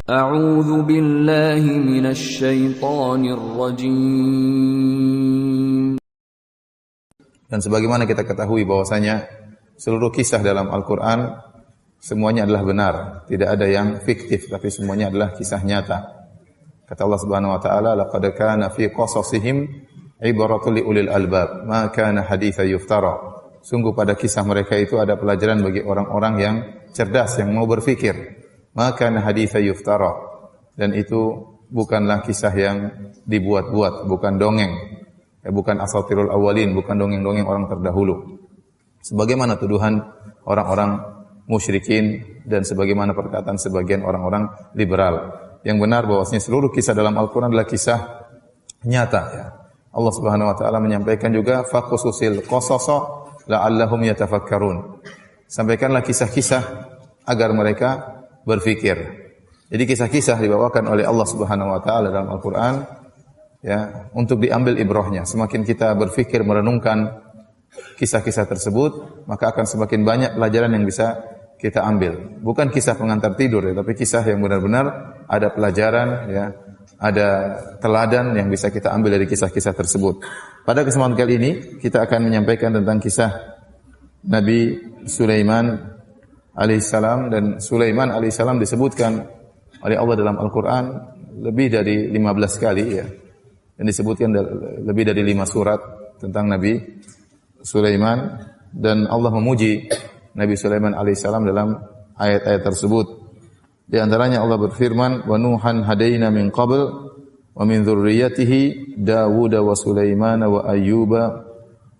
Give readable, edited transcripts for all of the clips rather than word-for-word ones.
A'udzu billahi minasy syaithanir rajim. Dan sebagaimana kita ketahui bahwasanya seluruh kisah dalam Al-Qur'an semuanya adalah benar, tidak ada yang fiktif tapi semuanya adalah kisah nyata. Kata Allah Subhanahu wa taala, laqad kana fi qasasihim ibratun li ulil albab, ma kana haditsan yuftara. Sungguh pada kisah mereka itu ada pelajaran bagi orang-orang yang cerdas, yang mau berfikir. Maka haditsa yuftara, dan itu bukanlah kisah yang dibuat-buat, bukan dongeng, bukan asatirul awwalin, bukan dongeng-dongeng orang terdahulu. Sebagaimana tuduhan orang-orang musyrikin dan sebagaimana perkataan sebagian orang-orang liberal. Yang benar bahwasanya seluruh kisah dalam Al-Qur'an adalah kisah nyata ya. Allah Subhanahu wa taala menyampaikan juga faqsusil qasasa la'allahum yatafakkarun. Sampaikanlah kisah-kisah agar mereka berfikir. Jadi kisah-kisah dibawakan oleh Allah Subhanahu wa taala dalam Al-Qur'an ya, untuk diambil ibrahnya. Semakin kita berfikir merenungkan kisah-kisah tersebut, maka akan semakin banyak pelajaran yang bisa kita ambil. Bukan kisah pengantar tidur ya, tapi kisah yang benar-benar ada pelajaran ya, ada teladan yang bisa kita ambil dari kisah-kisah tersebut. Pada kesempatan kali ini kita akan menyampaikan tentang kisah Nabi Sulaiman alaihissalam, dan Sulaiman alaihissalam disebutkan oleh Allah dalam Al-Quran lebih dari 15 kali ya. Dan disebutkan lebih dari 5 surat tentang Nabi Sulaiman, dan Allah memuji Nabi Sulaiman alaihissalam dalam ayat-ayat tersebut. Di antaranya Allah berfirman, "Wa Nuhan hadaina min qabl wa min dzurriyyatihi Dawud wa Sulaiman wa Ayyuba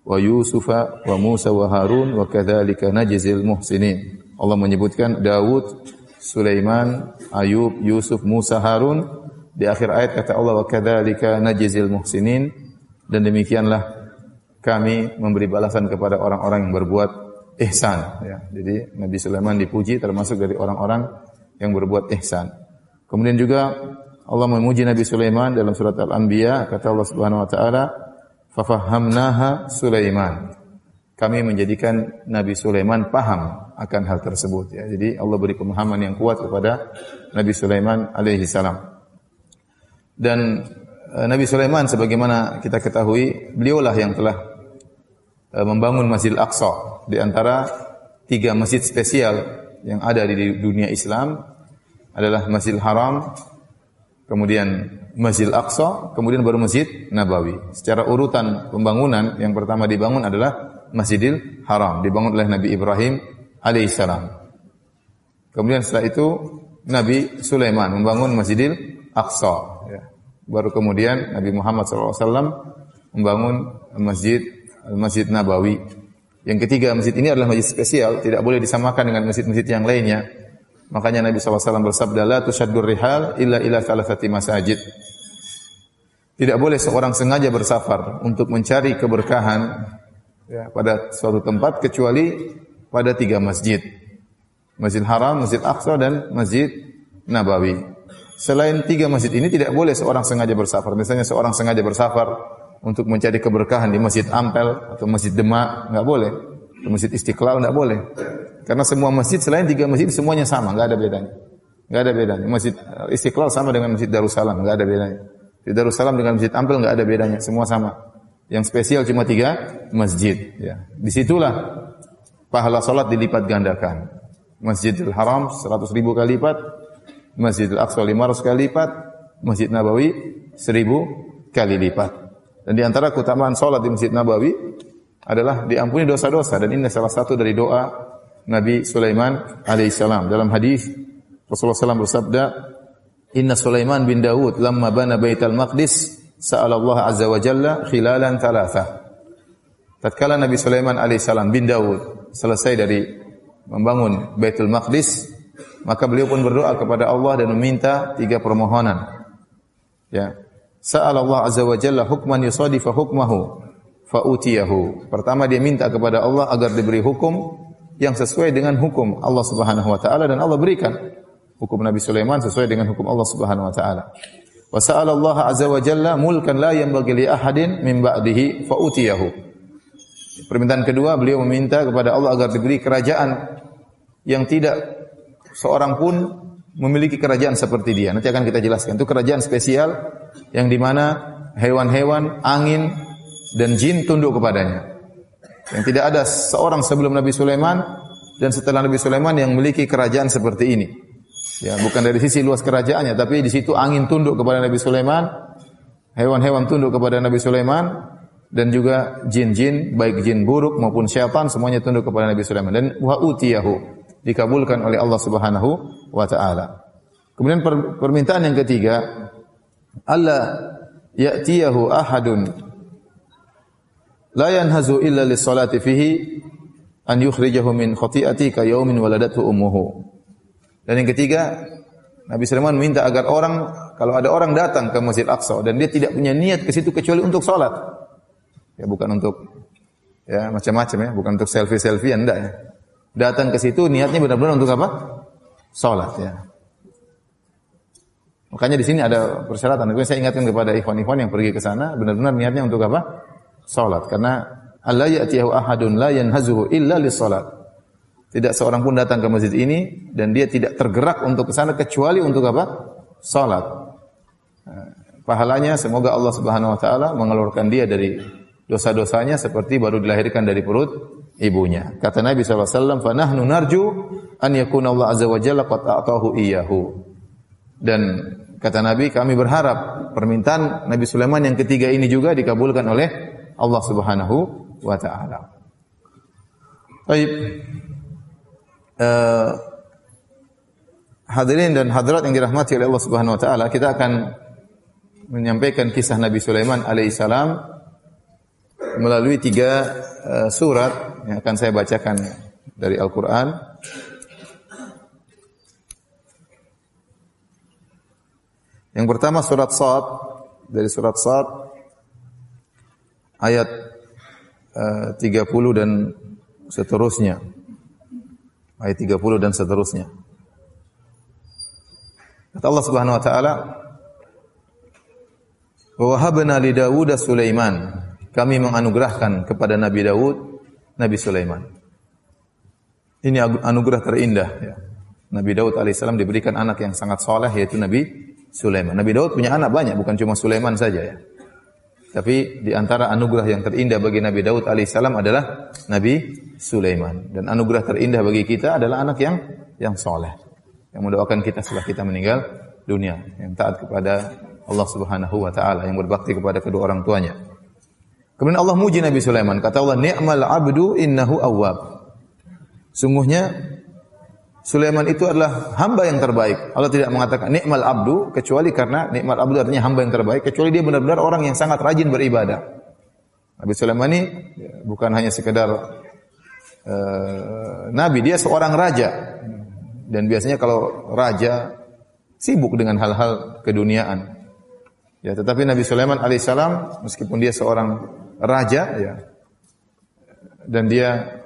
wa Yusufa wa Musa wa Harun wa kadzalika najzil muhsinin." Allah menyebutkan Dawud, Sulaiman, Ayub, Yusuf, Musa, Harun. Di akhir ayat kata Allah, wa kadzalika najzil muhsinin, dan demikianlah kami memberi balasan kepada orang-orang yang berbuat ihsan ya. Jadi Nabi Sulaiman dipuji termasuk dari orang-orang yang berbuat ihsan. Kemudian juga Allah memuji Nabi Sulaiman dalam surat Al-Anbiya, kata Allah Subhanahu wa taala, fa fahamnaha Sulaiman. Kami menjadikan Nabi Sulaiman paham akan hal tersebut ya. Jadi Allah beri pemahaman yang kuat kepada Nabi Sulaiman alaihi salam. Dan Nabi Sulaiman sebagaimana kita ketahui, beliaulah yang telah membangun Masjidil Aqsa, di antara 3 masjid spesial yang ada di dunia Islam adalah Masjidil Haram, kemudian Masjidil Aqsa, kemudian baru Masjid Nabawi. Secara urutan pembangunan, yang pertama dibangun adalah Masjidil Haram, dibangun oleh Nabi Ibrahim alaihissalam. Kemudian setelah itu Nabi Sulaiman membangun Masjidil Aqsa ya. Baru kemudian Nabi Muhammad SAW membangun Masjid Nabawi. Yang ketiga, masjid ini adalah masjid spesial, tidak boleh disamakan dengan masjid-masjid yang lainnya. Makanya Nabi SAW bersabda, la tushaddur rihal illa ila thalathati masajid. Tidak boleh seorang sengaja bersafar untuk mencari keberkahan ya, pada suatu tempat kecuali pada 3 masjid. Masjid Haram, Masjid Aqsa, dan Masjid Nabawi. Selain 3 masjid ini tidak boleh seorang sengaja bersafar. Misalnya seorang sengaja bersafar untuk mencari keberkahan di Masjid Ampel atau Masjid Demak, enggak boleh. Di Masjid Istiqlal enggak boleh. Karena semua masjid selain 3 masjid semuanya sama, enggak ada bedanya. Enggak ada bedanya. Masjid Istiqlal sama dengan Masjid Darussalam, enggak ada bedanya. Di Darussalam dengan Masjid Ampel enggak ada bedanya, semua sama. Yang spesial cuma 3 masjid ya. Disitulah pahala salat dilipat gandakan. Masjidil Haram 100.000 kali lipat, Masjidil Aqsa 500 kali lipat, Masjid Nabawi 1000 kali lipat. Dan di antara keutamaan salat di Masjid Nabawi adalah diampuni dosa-dosa, dan ini salah satu dari doa Nabi Sulaiman alaihissalam. Dalam hadis Rasulullah SAW bersabda, "Inna Sulaiman bin Dawud lamma bana Baitul Maqdis sa'ala Allah azza wa jalla khilalan thalatha." Tatkala Nabi Sulaiman alaihissalam bin Dawud selesai dari membangun Baitul Maqdis, maka beliau pun berdoa kepada Allah dan meminta 3 permohonan. Ya. Sa'ala Allah azza wa jalla hukman yusadifa hukmahu fa utiyahu. Pertama dia minta kepada Allah agar diberi hukum yang sesuai dengan hukum Allah Subhanahu wa taala, dan Allah berikan. Hukum Nabi Sulaiman sesuai dengan hukum Allah Subhanahu wa taala. Wa sa'ala Allah azza wa jalla mulkan la yanbaghi li ahadin min ba'dihi fa utiyahu. Permintaan kedua, beliau meminta kepada Allah agar diberi kerajaan yang tidak seorang pun memiliki kerajaan seperti dia. Nanti akan kita jelaskan. Itu kerajaan spesial yang di mana hewan-hewan, angin dan jin tunduk kepadanya. Yang tidak ada seorang sebelum Nabi Sulaiman dan setelah Nabi Sulaiman yang memiliki kerajaan seperti ini. Ya, bukan dari sisi luas kerajaannya, tapi di situ angin tunduk kepada Nabi Sulaiman, hewan-hewan tunduk kepada Nabi Sulaiman, dan juga jin-jin, baik jin buruk maupun syaitan, semuanya tunduk kepada Nabi Sulaiman. Dan wa utiyahu, dikabulkan oleh Allah Subhanahu wa taala. Kemudian permintaan yang ketiga, alla ya'tiyahu ahadun la yanhazu illa lis-salati fihi an yukhrijahu min khati'ati ka yaumin waladathu ummuhu. Dan yang ketiga, Nabi Sulaiman minta agar kalau ada orang datang ke Masjid Aqsa dan dia tidak punya niat ke situ kecuali untuk salat. Ya, bukan untuk ya macam-macam ya, bukan untuk selfie-selfie enggak ya. Datang ke situ niatnya benar-benar untuk apa? Salat ya. Makanya di sini ada persyaratan. Saya ingatkan kepada ikhwan-ikhwan yang pergi ke sana, benar-benar niatnya untuk apa? Salat. Karena alla ya'tiyahu ahadun la yanhazuhu illa lis-salat. Tidak seorang pun datang ke masjid ini dan dia tidak tergerak untuk ke sana kecuali untuk apa? Salat. Pahalanya semoga Allah Subhanahu wa taala mengeluarkan dia dari dosa-dosanya seperti baru dilahirkan dari perut ibunya. Kata Nabi sallallahu alaihi wasallam, "Fa nahnu narju an yakuna Allah azza wa jalla qad a'tahu iyyahu." Dan kata Nabi, kami berharap permintaan Nabi Sulaiman yang ketiga ini juga dikabulkan oleh Allah Subhanahu wa taala. Baik. Hadirin dan hadirat yang dirahmati oleh Allah Subhanahu wa taala, kita akan menyampaikan kisah Nabi Sulaiman alaihissalam melalui 3 surat yang akan saya bacakan dari Al-Qur'an. Yang pertama surat Shad, dari surat Shad ayat 30 dan seterusnya. Ayat 30 dan seterusnya. Kata Allah Subhanahu wa taala, "Wa wahabna li Daud Sulaiman." Kami menganugerahkan kepada Nabi Daud Nabi Sulaiman. Ini anugerah terindah ya. Nabi Daud alaihissalam diberikan anak yang sangat saleh yaitu Nabi Sulaiman. Nabi Daud punya anak banyak, bukan cuma Sulaiman saja ya. Tapi di antara anugerah yang terindah bagi Nabi Daud alaihissalam adalah Nabi Sulaiman. Dan anugerah terindah bagi kita adalah anak yang saleh, yang mendoakan kita setelah kita meninggal dunia, yang taat kepada Allah Subhanahu wa taala, yang berbakti kepada kedua orang tuanya. Kemudian Allah muji Nabi Sulaiman, kata Allah, "Ni'mal 'abdu innahu awwab." Sungguhnya Sulaiman itu adalah hamba yang terbaik. Allah tidak mengatakan ni'mal abdu kecuali karena ni'mal abdu artinya hamba yang terbaik, kecuali dia benar-benar orang yang sangat rajin beribadah. Nabi Sulaiman ini bukan hanya sekedar nabi, dia seorang raja. Dan biasanya kalau raja sibuk dengan hal-hal keduniaan. Ya, tetapi Nabi Sulaiman alaihissalam meskipun dia seorang raja ya, dan dia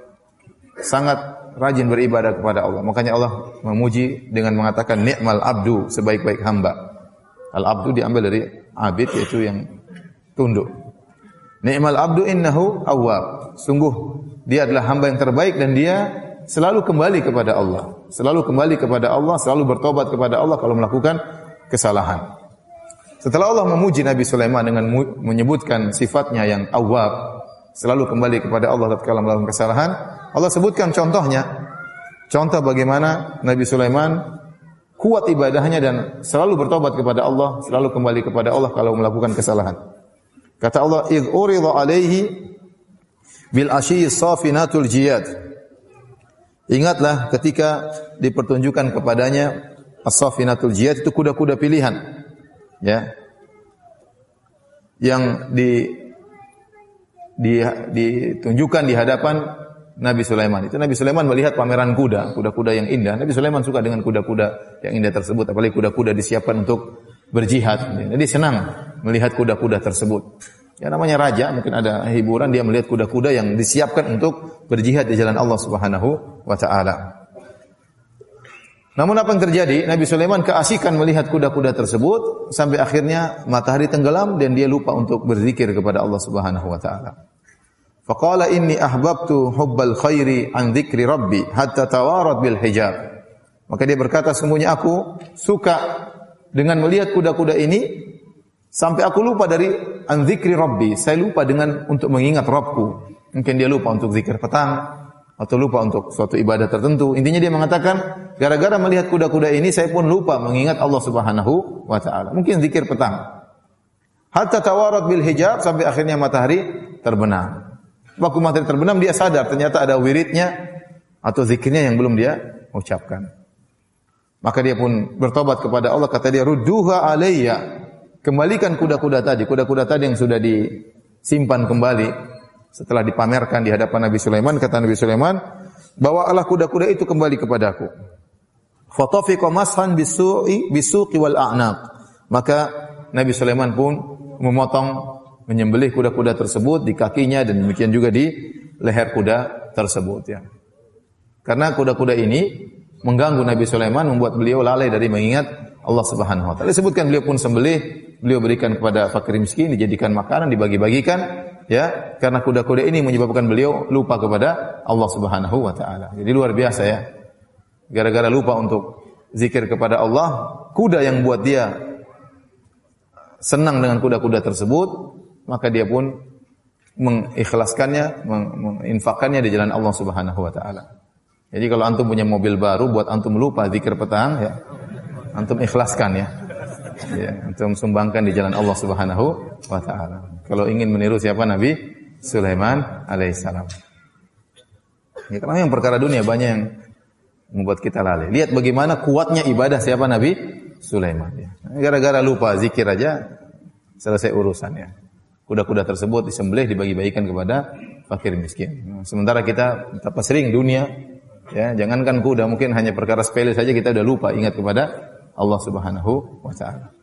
sangat rajin beribadah kepada Allah. Makanya Allah memuji dengan mengatakan ni'mal abdu, sebaik-baik hamba. Al-abdu diambil dari abid, yaitu yang tunduk. Ni'mal abdu innahu awwab. Sungguh dia adalah hamba yang terbaik dan dia selalu kembali kepada Allah. Selalu kembali kepada Allah, selalu bertobat kepada Allah kalau melakukan kesalahan. Setelah Allah memuji Nabi Sulaiman dengan menyebutkan sifatnya yang awwab, selalu kembali kepada Allah tatkala melakukan kesalahan, Allah sebutkan contohnya. Contoh bagaimana Nabi Sulaiman kuat ibadahnya dan selalu bertobat kepada Allah, selalu kembali kepada Allah kalau melakukan kesalahan. Kata Allah, "Idh urida 'alaihi bil ashyi safinatul jiyad." Ingatlah ketika dipertunjukkan kepadanya as-safinatul jiyad, itu kuda-kuda pilihan. Ya. Yang ditunjukkan di hadapan Nabi Sulaiman. Itu Nabi Sulaiman melihat pameran kuda-kuda yang indah. Nabi Sulaiman suka dengan kuda-kuda yang indah tersebut, apalagi kuda-kuda disiapkan untuk berjihad. Jadi senang melihat kuda-kuda tersebut. Ya namanya raja, mungkin ada hiburan dia melihat kuda-kuda yang disiapkan untuk berjihad di jalan Allah Subhanahu wa taala. Namun apa yang terjadi? Nabi Sulaiman keasikan melihat kuda-kuda tersebut sampai akhirnya matahari tenggelam dan dia lupa untuk berzikir kepada Allah Subhanahu wa taala. Faqala inni ahbabtu hubbal khairi an dzikri rabbi hatta tawarat bil hijab. Maka dia berkata, sungguhnya aku suka dengan melihat kuda-kuda ini sampai aku lupa dari an dzikri rabbi. Saya lupa untuk mengingat Rabbku. Mungkin dia lupa untuk zikir petang atau lupa untuk suatu ibadah tertentu. Intinya dia mengatakan, gara-gara melihat kuda-kuda ini saya pun lupa mengingat Allah Subhanahu wa taala. Mungkin zikir petang. Hatta tawarat bil hijab, sampai akhirnya matahari terbenam. Waktu matahari terbenam dia sadar ternyata ada wiridnya atau zikirnya yang belum dia ucapkan. Maka dia pun bertobat kepada Allah, kata dia, rudduha alayya. Kembalikan kuda-kuda tadi yang sudah disimpan kembali setelah dipamerkan di hadapan Nabi Sulaiman. Kata Nabi Sulaiman, bawalah kuda-kuda itu kembali kepadaku. Fatafiqa mashan bisuqi wal a'naq. Maka Nabi Sulaiman pun menyembelih kuda-kuda tersebut di kakinya dan demikian juga di leher kuda tersebut, ya. Karena kuda-kuda ini mengganggu Nabi Sulaiman, membuat beliau lalai dari mengingat Allah Subhanahu wa taala. Disebutkan beliau pun sembelih, beliau berikan kepada fakir miskin, dijadikan makanan, dibagi-bagikan, ya, karena kuda-kuda ini menyebabkan beliau lupa kepada Allah Subhanahu wa taala. Jadi luar biasa, ya. Gara-gara lupa untuk zikir kepada Allah, kuda yang buat dia senang dengan kuda-kuda tersebut, maka dia pun mengikhlaskannya, menginfakkannya di jalan Allah Subhanahu wa taala. Jadi kalau antum punya mobil baru, buat antum lupa zikir petang, ya, antum ikhlaskan, ya. Ya, antum sumbangkan di jalan Allah Subhanahu wa taala. Kalau ingin meniru siapa? Nabi Sulaiman alaihissalam. Ya, karena yang perkara dunia banyak yang membuat kita lalai. Lihat bagaimana kuatnya ibadah siapa? Nabi Sulaiman, ya. Gara-gara lupa zikir aja selesai urusannya. Kuda-kuda tersebut disembelih, dibagi-bagikan kepada fakir miskin. Sementara kita betapa sering dunia, ya, jangankan kuda, mungkin hanya perkara sepele saja kita sudah lupa ingat kepada Allah Subhanahu wa taala.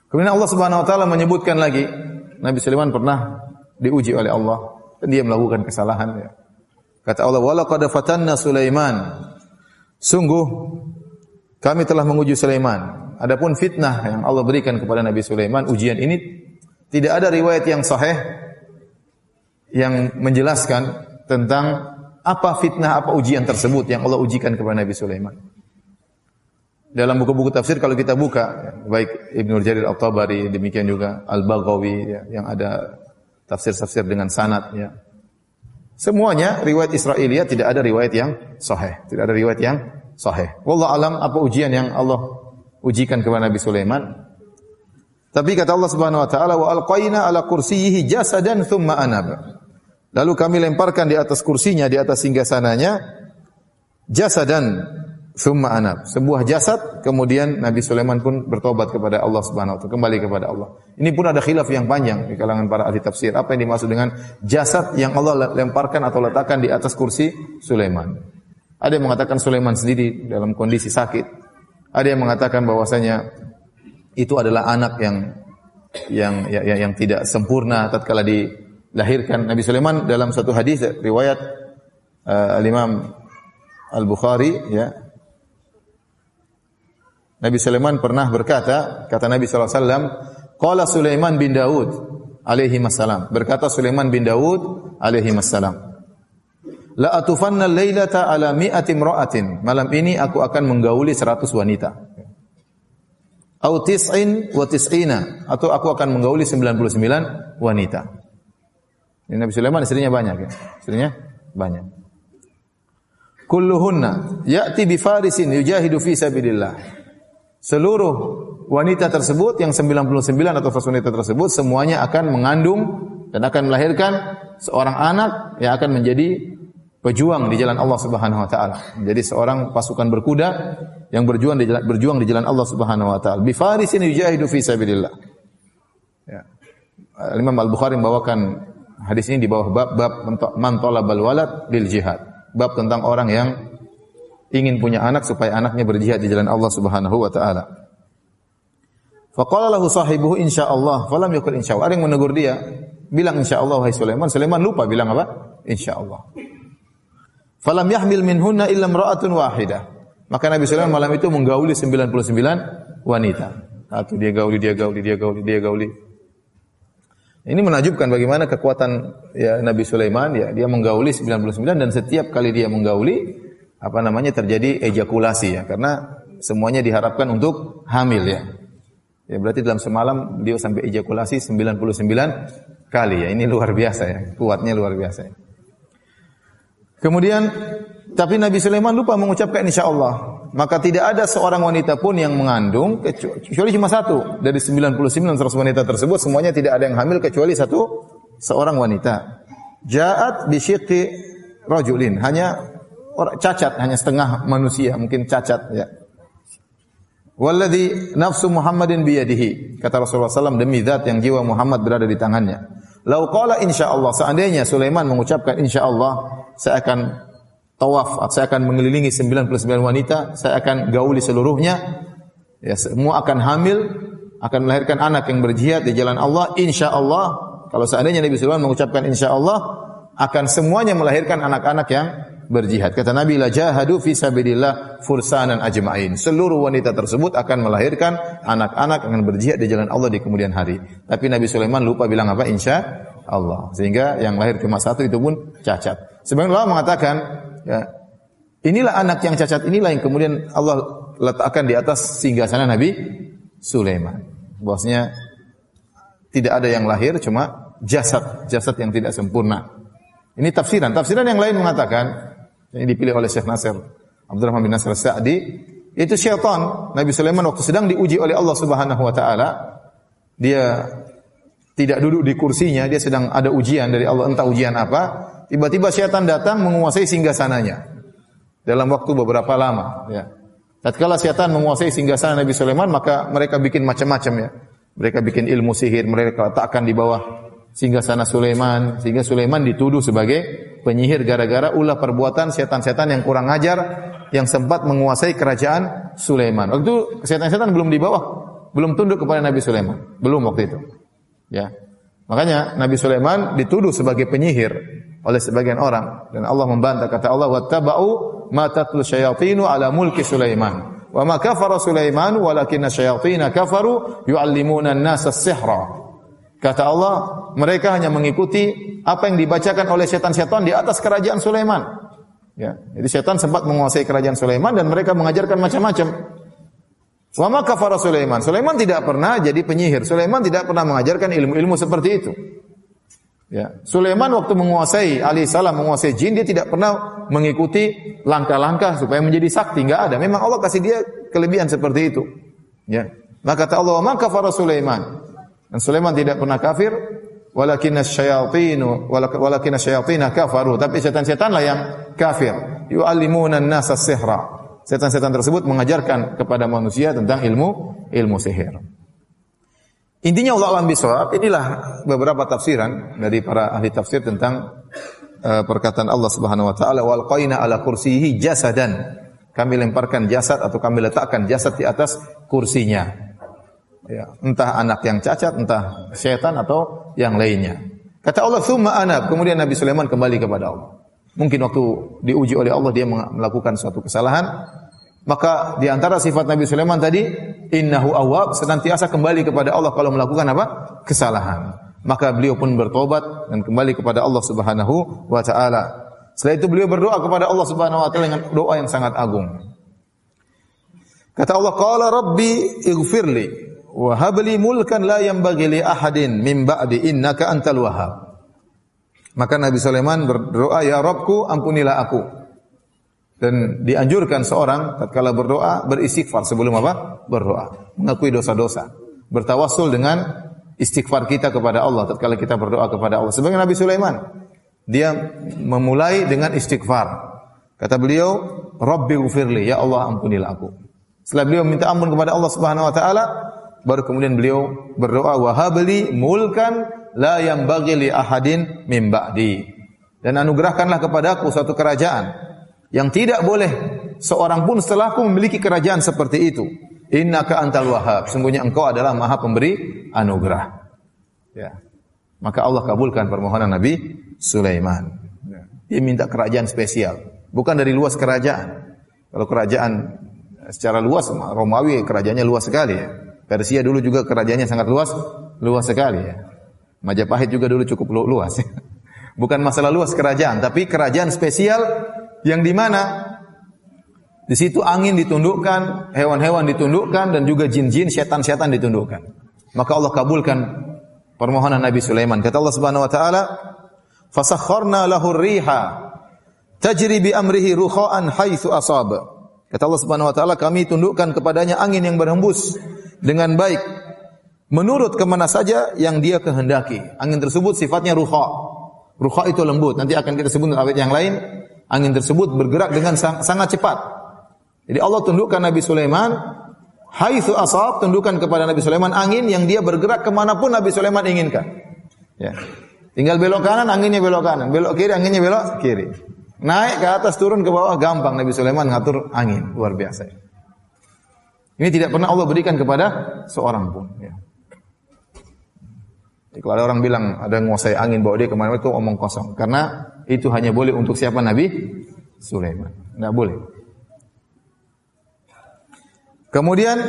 Kemudian Allah Subhanahu wa taala menyebutkan lagi, Nabi Sulaiman pernah diuji oleh Allah dan dia melakukan kesalahan, ya. Kata Allah, "Wa laqad fatanna Sulaiman." Sungguh kami telah menguji Sulaiman. Adapun fitnah yang Allah berikan kepada Nabi Sulaiman, ujian ini tidak ada riwayat yang sahih yang menjelaskan tentang apa fitnah, apa ujian tersebut yang Allah ujikan kepada Nabi Sulaiman. Dalam buku-buku tafsir kalau kita buka, baik Ibnu Jarir At-Tabari, demikian juga Al-Baghawi, ya, yang ada tafsir-tafsir dengan sanad, ya. Semuanya riwayat Israiliyah, tidak ada riwayat yang sahih, tidak ada riwayat yang sahih. Wallahu alam apa ujian yang Allah ujikan kepada Nabi Sulaiman. Tapi kata Allah Subhanahu wa taala, wa alqaina ala kursiyyihi jasadan thumma anab. Lalu kami lemparkan di atas kursinya, di atas singgasananya, jasadan thumma anab. Sebuah jasad, kemudian Nabi Sulaiman pun bertobat kepada Allah Subhanahu wa taala, kembali kepada Allah. Ini pun ada khilaf yang panjang di kalangan para ahli tafsir. Apa yang dimaksud dengan jasad yang Allah lemparkan atau letakkan di atas kursi Sulaiman? Ada yang mengatakan Sulaiman sendiri dalam kondisi sakit. Ada yang mengatakan bahwasanya itu adalah anak yang tidak sempurna tatkala dilahirkan. Nabi Sulaiman dalam satu hadis riwayat Al-Imam Al-Bukhari, ya. Nabi Sulaiman pernah berkata, kata Nabi sallallahu alaihi wasallam, qala Sulaiman bin Daud alaihi wassalam. Berkata Sulaiman bin Daud alaihi wassalam, la atufanna al-lailata ala mi'ati imra'atin. Malam ini aku akan menggauli 100 wanita. Au tis'in wa tis'ina, atau aku akan menggauli 99 wanita. Ini Nabi Sulaiman istrinya banyak, ya. Istrinya banyak. Kulluhunna ya'ti bi farisin yujahidu fi sabilillah. Seluruh wanita tersebut yang 99 atau wanita tersebut semuanya akan mengandung dan akan melahirkan seorang anak yang akan menjadi pejuang di jalan Allah Subhanahu wa taala. Menjadi seorang pasukan berkuda yang berjuang di jalan Allah Subhanahu wa taala. Bi farisin yujahidu fi sabilillah. Ya. Imam Al-Bukhari membawakan hadis ini di bawah bab man talabal walad lil jihad. Bab tentang orang yang ingin punya anak supaya anaknya berjihad di jalan Allah Subhanahu wa taala. Faqala lahu sahibuhu insyaallah, falam yaqul insyaallah. Ada yang menegur dia, bilang insyaallah wahai Sulaiman. Sulaiman lupa bilang apa? Insyaallah. Falam yahmil minhunna illa imra'atun wahidah. Maka Nabi Sulaiman malam itu menggauli 99 wanita. Satu dia gauli. Ini menakjubkan bagaimana kekuatan, ya, Nabi Sulaiman, ya, dia menggauli 99 dan setiap kali dia menggauli terjadi ejakulasi ya, karena semuanya diharapkan untuk hamil ya. Ya berarti dalam semalam beliau sampai ejakulasi 99 kali ya. Ini luar biasa ya, kuatnya luar biasa ya. Kemudian tapi Nabi Sulaiman lupa mengucapkan insyaallah. Maka tidak ada seorang wanita pun yang mengandung kecuali cuma satu dari 99 wanita tersebut, semuanya tidak ada yang hamil kecuali seorang wanita. Ja'at bi syiqqi rajulin, hanya cacat, hanya setengah manusia, mungkin cacat ya. Walladzi nafsu Muhammadin biyadihi, kata Rasulullah SAW, demi zat yang jiwa Muhammad berada di tangannya. Lau qala insyaallah, seandainya Sulaiman mengucapkan insyaallah, saya akan tawaf, saya akan mengelilingi 99 wanita, saya akan gauli seluruhnya, ya, semua akan hamil, akan melahirkan anak yang berjihad di jalan Allah, insyaallah. Kalau seandainya Nabi Sulaiman mengucapkan insyaallah, akan semuanya melahirkan anak-anak yang berjihad. Kata Nabi, la jahadu fi sabilillah fursanan ajma'in. Seluruh wanita tersebut akan melahirkan anak-anak yang berjihad di jalan Allah di kemudian hari. Tapi Nabi Sulaiman lupa bilang apa? Insyaallah. Sehingga yang lahir cuma satu itu pun cacat. Sebagian ulama mengatakan, ya, inilah anak yang cacat, inilah yang kemudian Allah letakkan di atas singgasana Nabi Sulaiman. Bahwasanya tidak ada yang lahir, cuma jasad yang tidak sempurna. Ini tafsiran. Tafsiran yang lain mengatakan, yang dipilih oleh Syekh Nasir Abdurrahman bin Nasir Sa'di, itu syaitan. Nabi Sulaiman waktu sedang diuji oleh Allah Subhanahu wa taala, dia tidak duduk di kursinya, dia sedang ada ujian dari Allah, entah ujian apa. Tiba-tiba syaitan datang menguasai singgasananya dalam waktu beberapa lama, ya. Tatkala syaitan menguasai singgasana Nabi Sulaiman, maka mereka bikin macam-macam ya. Mereka bikin ilmu sihir, mereka letakkan di bawah singgasana Sulaiman, sehingga Sulaiman dituduh sebagai penyihir gara-gara ulah perbuatan setan-setan yang kurang ajar yang sempat menguasai kerajaan Sulaiman. Waktu itu setan-setan belum di bawah, belum tunduk kepada Nabi Sulaiman, belum waktu itu. Ya. Makanya Nabi Sulaiman dituduh sebagai penyihir oleh sebagian orang, dan Allah membantah, kata Allah, wattaba'u ma tatlu syayatinu ala mulki Sulaiman wa ma kafara Sulaiman walakinna syayatina kafaru yu'allimuna an-nasa as-sihra. Kata Allah, mereka hanya mengikuti apa yang dibacakan oleh setan-setan di atas kerajaan Sulaiman. Ya, jadi setan sempat menguasai kerajaan Sulaiman dan mereka mengajarkan macam-macam. Wa ma kafara Sulaiman. Sulaiman tidak pernah jadi penyihir. Sulaiman tidak pernah mengajarkan ilmu-ilmu seperti itu. Ya, Sulaiman waktu menguasai alaihissalam menguasai jin, dia tidak pernah mengikuti langkah-langkah supaya menjadi sakti, enggak ada. Memang Allah kasih dia kelebihan seperti itu. Ya. Maka kata Allah, "Ma kafara Sulaiman." Dan Sulaiman tidak pernah kafir, walakinna syayatina kafaru, tapi setan-setanlah yang kafir. Yu'allimuna an-nasa as-sihra. Setan-setan tersebut mengajarkan kepada manusia tentang ilmu sihir. Intinya Allah alam bisawab, inilah beberapa tafsiran dari para ahli tafsir tentang perkataan Allah Subhanahu wa taala, wal qaina ala kursiyihi jasadan. Kami lemparkan jasad atau kami letakkan jasad di atas kursinya. Ya, entah anak yang cacat, entah syaitan atau yang lainnya. Kata Allah, "Tsumma anab." Kemudian Nabi Sulaiman kembali kepada Allah. Mungkin waktu diuji oleh Allah dia melakukan suatu kesalahan, maka di antara sifat Nabi Sulaiman tadi, innahu awwab, senantiasa kembali kepada Allah kalau melakukan apa? Kesalahan. Maka beliau pun bertobat dan kembali kepada Allah Subhanahu wa taala. Setelah itu beliau berdoa kepada Allah Subhanahu wa taala dengan doa yang sangat agung. Kata Allah, "Qala rabbi ighfirli wa hab li mulkan la yanbaghi li ahadin min ba'di innaka antal wahhab." Maka Nabi Sulaiman berdoa, "Ya Rabbku, ampunilah aku." Dan dianjurkan seorang tatkala berdoa beristighfar sebelum apa? Berdoa, mengakui dosa-dosa, bertawassul dengan istighfar kita kepada Allah tatkala kita berdoa kepada Allah. Sebagai Nabi Sulaiman, dia memulai dengan istighfar. Kata beliau, "Rabbi ighfirli," ya Allah ampunilah aku. Setelah beliau minta ampun kepada Allah Subhanahu wa taala, baru kemudian beliau berdoa, "Wa habli mulkan la yanbaghi li ahadin min ba'di." Dan anugerahkanlah kepadaku suatu kerajaan yang tidak boleh seorang pun setelahku memiliki kerajaan seperti itu. Innaka antal wahhab. Sungguhnya engkau adalah Maha pemberi anugerah. Ya. Maka Allah kabulkan permohonan Nabi Sulaiman. Ya. Dia minta kerajaan spesial, bukan dari luas kerajaan. Kalau kerajaan secara luas, Romawi kerajaannya luas sekali ya. Persia dulu juga kerajaannya sangat luas sekali ya. Majapahit juga dulu cukup luas. Bukan masalah luas kerajaan, tapi kerajaan spesial yang di mana Di situ angin ditundukkan, hewan-hewan ditundukkan, dan juga jin-jin, setan-setan ditundukkan. Maka Allah kabulkan permohonan Nabi Sulaiman. Kata Allah Subhanahu wa taala, "Fasakharna lahu ar-riha tajri bi amrihi rukha'an haitsu asaba." Kata Allah Subhanahu wa taala, kami tundukkan kepadanya angin yang berhembus dengan baik menurut kemana saja yang dia kehendaki. Angin tersebut sifatnya rukha. Rukha itu lembut. Nanti akan kita sebut ayat yang lain. Angin tersebut bergerak dengan sangat cepat. Jadi Allah tundukkan Nabi Sulaiman, haitsu asab, tundukkan kepada Nabi Sulaiman angin yang dia bergerak kemanapun Nabi Sulaiman inginkan. Ya. Tinggal belok kanan, anginnya belok kanan. Belok kiri, anginnya belok kiri. Naik ke atas, turun ke bawah, gampang Nabi Sulaiman ngatur angin, luar biasa. Ini tidak pernah Allah berikan kepada seorang pun. Ya. Jadi kalau ada orang bilang ada yang menguasai angin bawa dia kemana, itu omong kosong. Karena itu hanya boleh untuk siapa? Nabi Sulaiman. Tidak boleh. Kemudian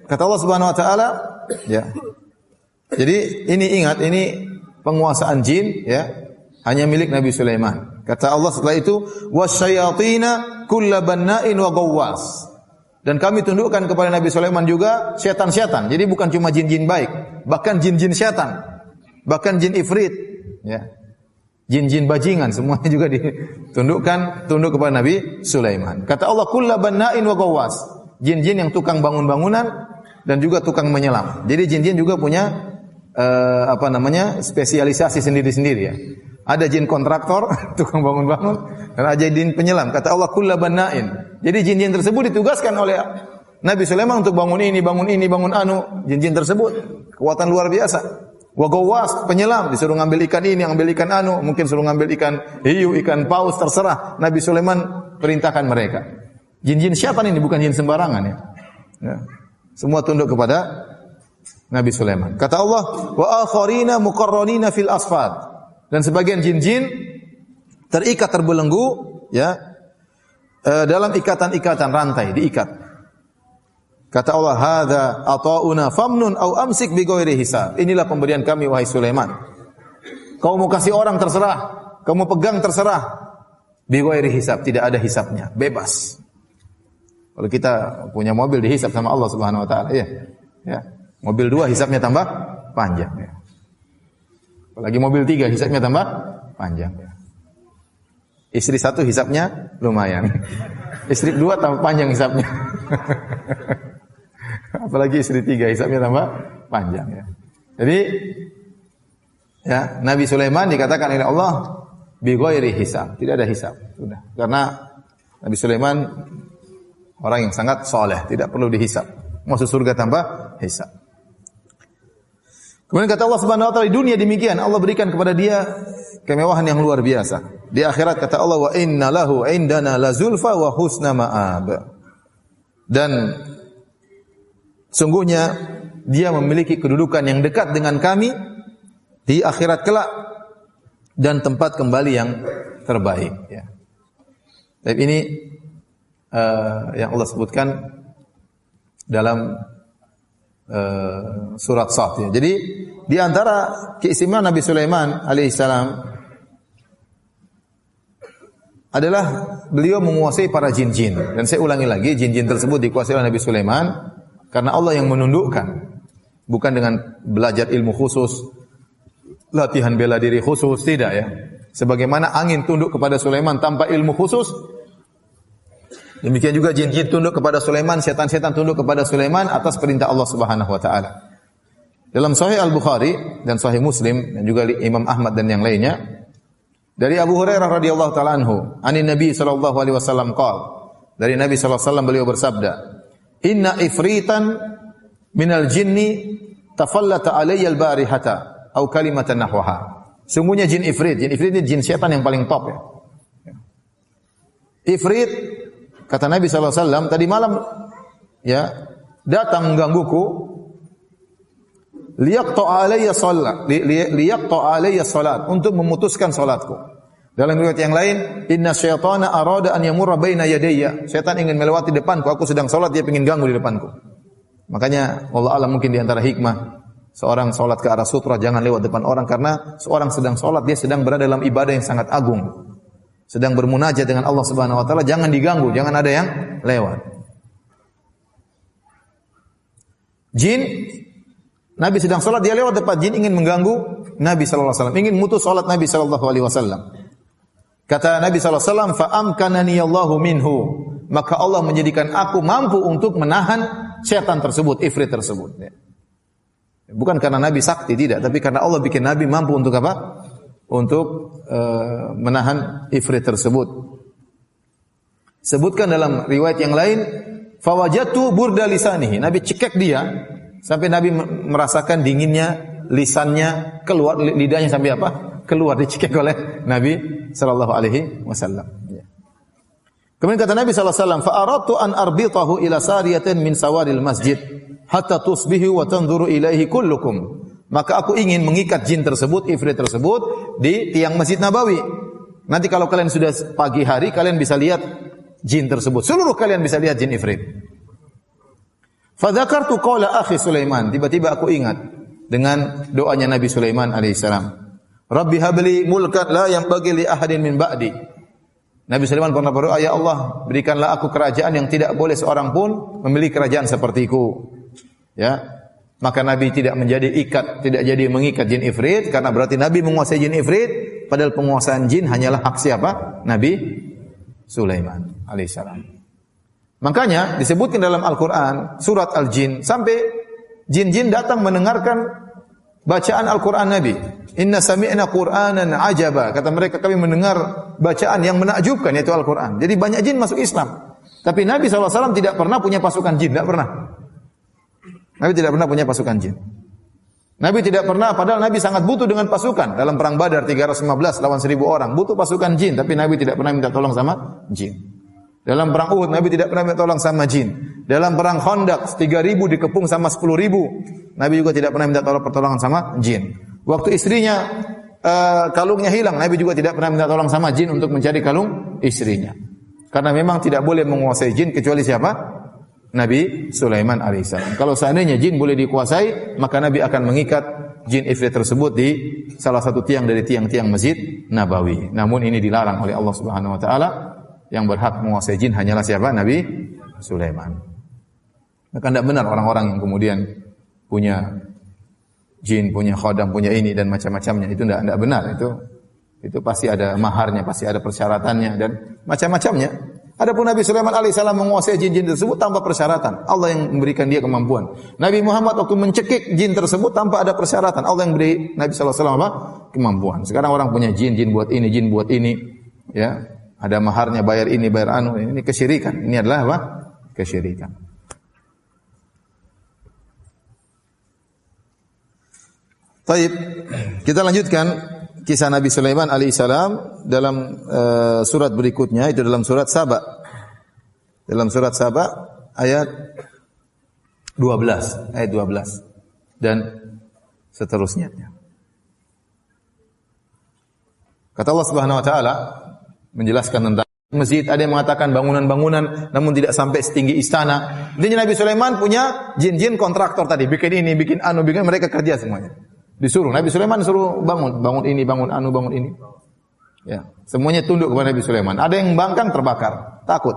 kata Allah Subhanahu Wa Taala, ya. Jadi ini ingat, ini penguasaan jin, ya, hanya milik Nabi Sulaiman. Kata Allah setelah itu, wasyayatina kulla banna'in wa gawwas. Dan kami tundukkan kepada Nabi Sulaiman juga setan-setan. Jadi bukan cuma jin-jin baik, bahkan jin-jin setan, bahkan jin ifrit, ya. Jin-jin bajingan semuanya juga ditundukkan, tunduk kepada Nabi Sulaiman. Kata Allah, kulla banna'in wa gawwas. Jin-jin yang tukang bangun-bangunan dan juga tukang menyelam. Jadi jin-jin juga punya spesialisasi sendiri-sendiri, ya. Ada jin kontraktor, tukang bangun-bangun, dan ada jin penyelam. Kata Allah, kulla banna'in. Jadi jin-jin tersebut ditugaskan oleh Nabi Sulaiman untuk bangun ini, bangun anu. Jin-jin tersebut kekuatan luar biasa. Wa gawwas, penyelam, disuruh ngambil ikan ini, ngambil ikan anu, mungkin suruh ngambil ikan hiu, ikan paus, terserah. Nabi Sulaiman perintahkan mereka. Jin-jin syaitan ini bukan jin sembarangan, ya. Ya. Semua tunduk kepada Nabi Sulaiman. Kata Allah, wa akharina muqarranina fil asfad. Dan sebagian jin-jin terikat terbelenggu, ya, dalam ikatan-ikatan rantai, diikat. Kata Allah, hadza ata'una famnun au amsik bi ghairi hisab. Inilah pemberian kami wahai Sulaiman. Kau mau kasih orang terserah, kau mau pegang terserah. Bi ghairi hisab, tidak ada hisabnya, bebas. Kalau kita punya mobil dihisab sama Allah Subhanahu wa taala, ya. Ya. Mobil 2 hisabnya tambah panjang, ya. Apalagi mobil 3 hisabnya tambah panjang, ya. Istri 1 hisabnya lumayan. Istri 2 tambah panjang hisabnya. Apalagi istri 3 hisabnya tambah panjang, ya. Jadi, ya, Nabi Sulaiman dikatakan oleh Allah bi ghairi hisab, tidak ada hisab. Sudah. Karena Nabi Sulaiman orang yang sangat soleh, tidak perlu dihisab. Masuk surga tanpa hisab. Kemudian kata Allah Subhanahu wa taala, di dunia demikian Allah berikan kepada dia kemewahan yang luar biasa. Di akhirat kata Allah, wa inna lahu indana lazulfa wa husna ma'ab. Dan sungguhnya dia memiliki kedudukan yang dekat dengan kami di akhirat kelak dan tempat kembali yang terbaik, ya. Tapi ini yang Allah sebutkan dalam surat Sad, ya. Jadi di antara keistimewaan Nabi Sulaiman alaihissalam adalah beliau menguasai para jin-jin. Dan saya ulangi lagi, jin-jin tersebut dikuasai oleh Nabi Sulaiman karena Allah yang menundukkan, bukan dengan belajar ilmu khusus, latihan bela diri khusus, tidak, ya. Sebagaimana angin tunduk kepada Sulaiman tanpa ilmu khusus, demikian juga jin-jin tunduk kepada Sulaiman, setan-setan tunduk kepada Sulaiman atas perintah Allah Subhanahu wa taala. Dalam Sahih Al-Bukhari dan Sahih Muslim dan juga Imam Ahmad dan yang lainnya, dari Abu Hurairah radhiyallahu taala anhu, anin Nabi sallallahu alaihi wasallam qala, dari Nabi sallallahu alaihi wasallam beliau bersabda, "Inna ifritan minal jinni tafallata alayya al-barihata au kalimatan nahwaha." Sungguhnya jin ifrit ini jin setan yang paling top, ya. Ifrit, kata Nabi sallallahu alaihi wasallam, tadi malam, ya, datang menggangguku, liyaqta'a alayya salat, untuk memutuskan salatku. Dalam riwayat yang lain, inna syaitana arada an yamurra baina yadayya. Setan ingin melewati depanku, aku sedang salat, dia ingin ganggu di depanku. Makanya Allah alam mungkin di antara hikmah seorang salat ke arah sutra, jangan lewat depan orang, karena seorang sedang salat, dia sedang berada dalam ibadah yang sangat agung. Sedang bermunajat dengan Allah Subhanahu wa taala, jangan diganggu, jangan ada yang lewat. Jin, Nabi sedang salat, dia lewat depan, jin ingin mengganggu Nabi sallallahu alaihi wasallam, ingin mutus salat Nabi sallallahu alaihi wasallam. Kata Nabi sallallahu alaihi wasallam, "Fa amkanani Allahu minhu." Maka Allah menjadikan aku mampu untuk menahan setan tersebut, ifrit tersebut. Bukan karena Nabi sakti, tidak, tapi karena Allah bikin Nabi mampu untuk apa? Untuk menahan ifrit tersebut. Sebutkan dalam riwayat yang lain, fawajatu burda lisanihi. Nabi cekek dia sampai Nabi merasakan dinginnya lisannya, keluar lidahnya sampai apa? Keluar, dicekek oleh Nabi sallallahu alaihi wasallam. Kemudian kata Nabi sallallahu alaihi wasallam, fa aradtu an arbitahu ila sariyatin min sawaril masjid hatta tusbihu wa tanzuru ilaihi kullukum. Maka aku ingin mengikat jin tersebut, ifrit tersebut di tiang Masjid Nabawi. Nanti kalau kalian sudah pagi hari, kalian bisa lihat jin tersebut. Seluruh kalian bisa lihat jin ifrit. Fa dzakartu qawla akhi Sulaiman. Tiba-tiba aku ingat dengan doanya Nabi Sulaiman alaihissalam. Rabbi habli mulkan la yanbaghi li ahadin min ba'di. Nabi Sulaiman pernah berdoa, ya Allah, berikanlah aku kerajaan yang tidak boleh seorang pun memiliki kerajaan sepertiku. Ya. Maka Nabi tidak tidak jadi mengikat jin ifrit karena berarti Nabi menguasai jin ifrit, padahal penguasaan jin hanyalah hak siapa? Nabi Sulaiman alaihissalam. Makanya disebutkan dalam Al-Qur'an surat Al-Jin sampai jin-jin datang mendengarkan bacaan Al-Qur'an Nabi. Inna sami'na Qur'anan ajaba. Kata mereka, kami mendengar bacaan yang menakjubkan, yaitu Al-Qur'an. Jadi banyak jin masuk Islam. Tapi Nabi SAW tidak pernah punya pasukan jin, tidak pernah. Nabi tidak pernah punya pasukan jin. Nabi tidak pernah, padahal Nabi sangat butuh dengan pasukan. Dalam perang Badar 315 lawan 1000 orang, butuh pasukan jin, tapi Nabi tidak pernah minta tolong sama jin. Dalam perang Uhud Nabi tidak pernah minta tolong sama jin. Dalam perang Khandaq 3000 dikepung sama 10.000, Nabi juga tidak pernah minta pertolongan sama jin. Waktu istrinya kalungnya hilang, Nabi juga tidak pernah minta tolong sama jin untuk mencari kalung istrinya. Karena memang tidak boleh menguasai jin kecuali siapa? Nabi Sulaiman alaihissalam. Kalau seandainya jin boleh dikuasai, maka Nabi akan mengikat jin ifrit tersebut di salah satu tiang dari tiang-tiang Masjid Nabawi. Namun ini dilarang oleh Allah Subhanahu wa taala. Yang berhak menguasai jin hanyalah siapa? Nabi Sulaiman. Maka tidak benar orang-orang yang kemudian punya jin, punya khodam, punya ini dan macam-macamnya. Itu tidak benar. Itu pasti ada maharnya, pasti ada persyaratannya dan macam-macamnya. Adapun Nabi Sulaiman alaihissalam menguasai jin-jin tersebut tanpa persyaratan. Allah yang memberikan dia kemampuan. Nabi Muhammad waktu mencekik jin tersebut tanpa ada persyaratan. Allah yang beri Nabi sallallahu alaihi wasallam apa? Kemampuan. Sekarang orang punya jin buat ini, jin buat ini. Ya, ada maharnya, bayar ini, bayar anu. Ini kesyirikan. Ini adalah apa? Kesyirikan. Baik, kita lanjutkan kisah Nabi Sulaiman alaihissalam dalam surat berikutnya, itu dalam surat Saba. Dalam surat Saba ayat 12 dan seterusnya. Kata Allah Subhanahu wa taala menjelaskan tentang masjid, ada yang mengatakan bangunan-bangunan namun tidak sampai setinggi istana. Intinya Nabi Sulaiman punya jin-jin kontraktor tadi, bikin ini, bikin anu, bikin, mereka kerja semuanya. Disuruh Nabi Sulaiman suruh bangun ini, bangun anu, bangun ini. Ya, semuanya tunduk kepada Nabi Sulaiman. Ada yang bangkang terbakar, takut.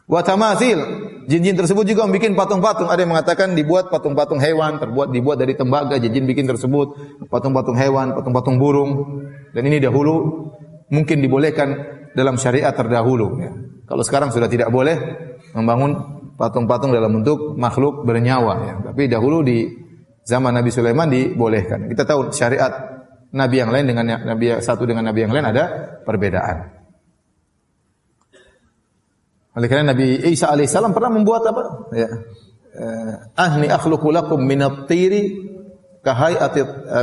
Wa tamathil, jin-jin tersebut juga membuat patung-patung. Ada yang mengatakan dibuat patung-patung hewan, dibuat dari tembaga, jin-jin bikin tersebut patung-patung hewan, patung-patung burung. Dan ini dahulu mungkin dibolehkan dalam syariat terdahulu. Ya. Kalau sekarang sudah tidak boleh membangun patung-patung dalam bentuk makhluk bernyawa. Ya. Tapi dahulu di zaman Nabi Sulaiman dibolehkan. Kita tahu syariat Nabi yang lain dengan Nabi satu dengan Nabi yang lain ada perbedaan. Oleh karena Nabi Isa alaihissalam pernah membuat apa? Ya. Ahni akhluqu lakum minat-tiri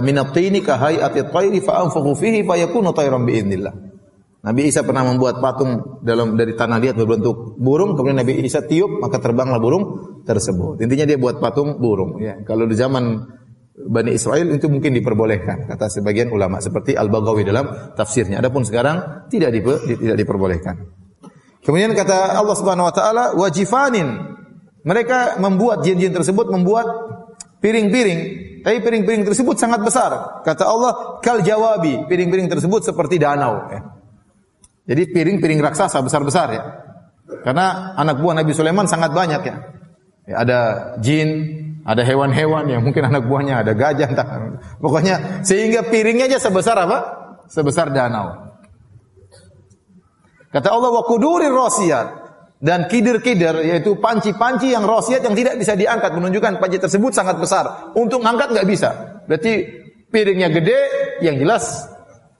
minat-tini kahayati at-tayri fa anfukhu fihi fayakunu tayran biidznillah. Nabi Isa pernah membuat patung dari tanah liat berbentuk burung, kemudian Nabi Isa tiup maka terbanglah burung tersebut. Intinya dia buat patung burung. Ya. Kalau di zaman Bani Israel itu mungkin diperbolehkan, kata sebagian ulama seperti Al-Baghawi dalam tafsirnya. Adapun sekarang tidak diperbolehkan. Kemudian kata Allah Subhanahu wa taala wajifanin. Mereka membuat jin-jin tersebut membuat piring-piring, tapi piring-piring tersebut sangat besar. Kata Allah kal jawabi, piring-piring tersebut seperti danau. Ya. Jadi piring-piring raksasa besar-besar ya. Karena anak buah Nabi Sulaiman sangat banyak ya. Ada jin, ada hewan-hewan yang mungkin anak buahnya, ada gajah, entah. Pokoknya sehingga piringnya aja sebesar apa? Sebesar danau. Kata Allah, wa qudurir rasiyat, dan kidir-kidir, yaitu panci-panci yang rasiyat yang tidak bisa diangkat, menunjukkan panci tersebut sangat besar. Untuk ngangkat nggak bisa. Berarti piringnya gede, yang jelas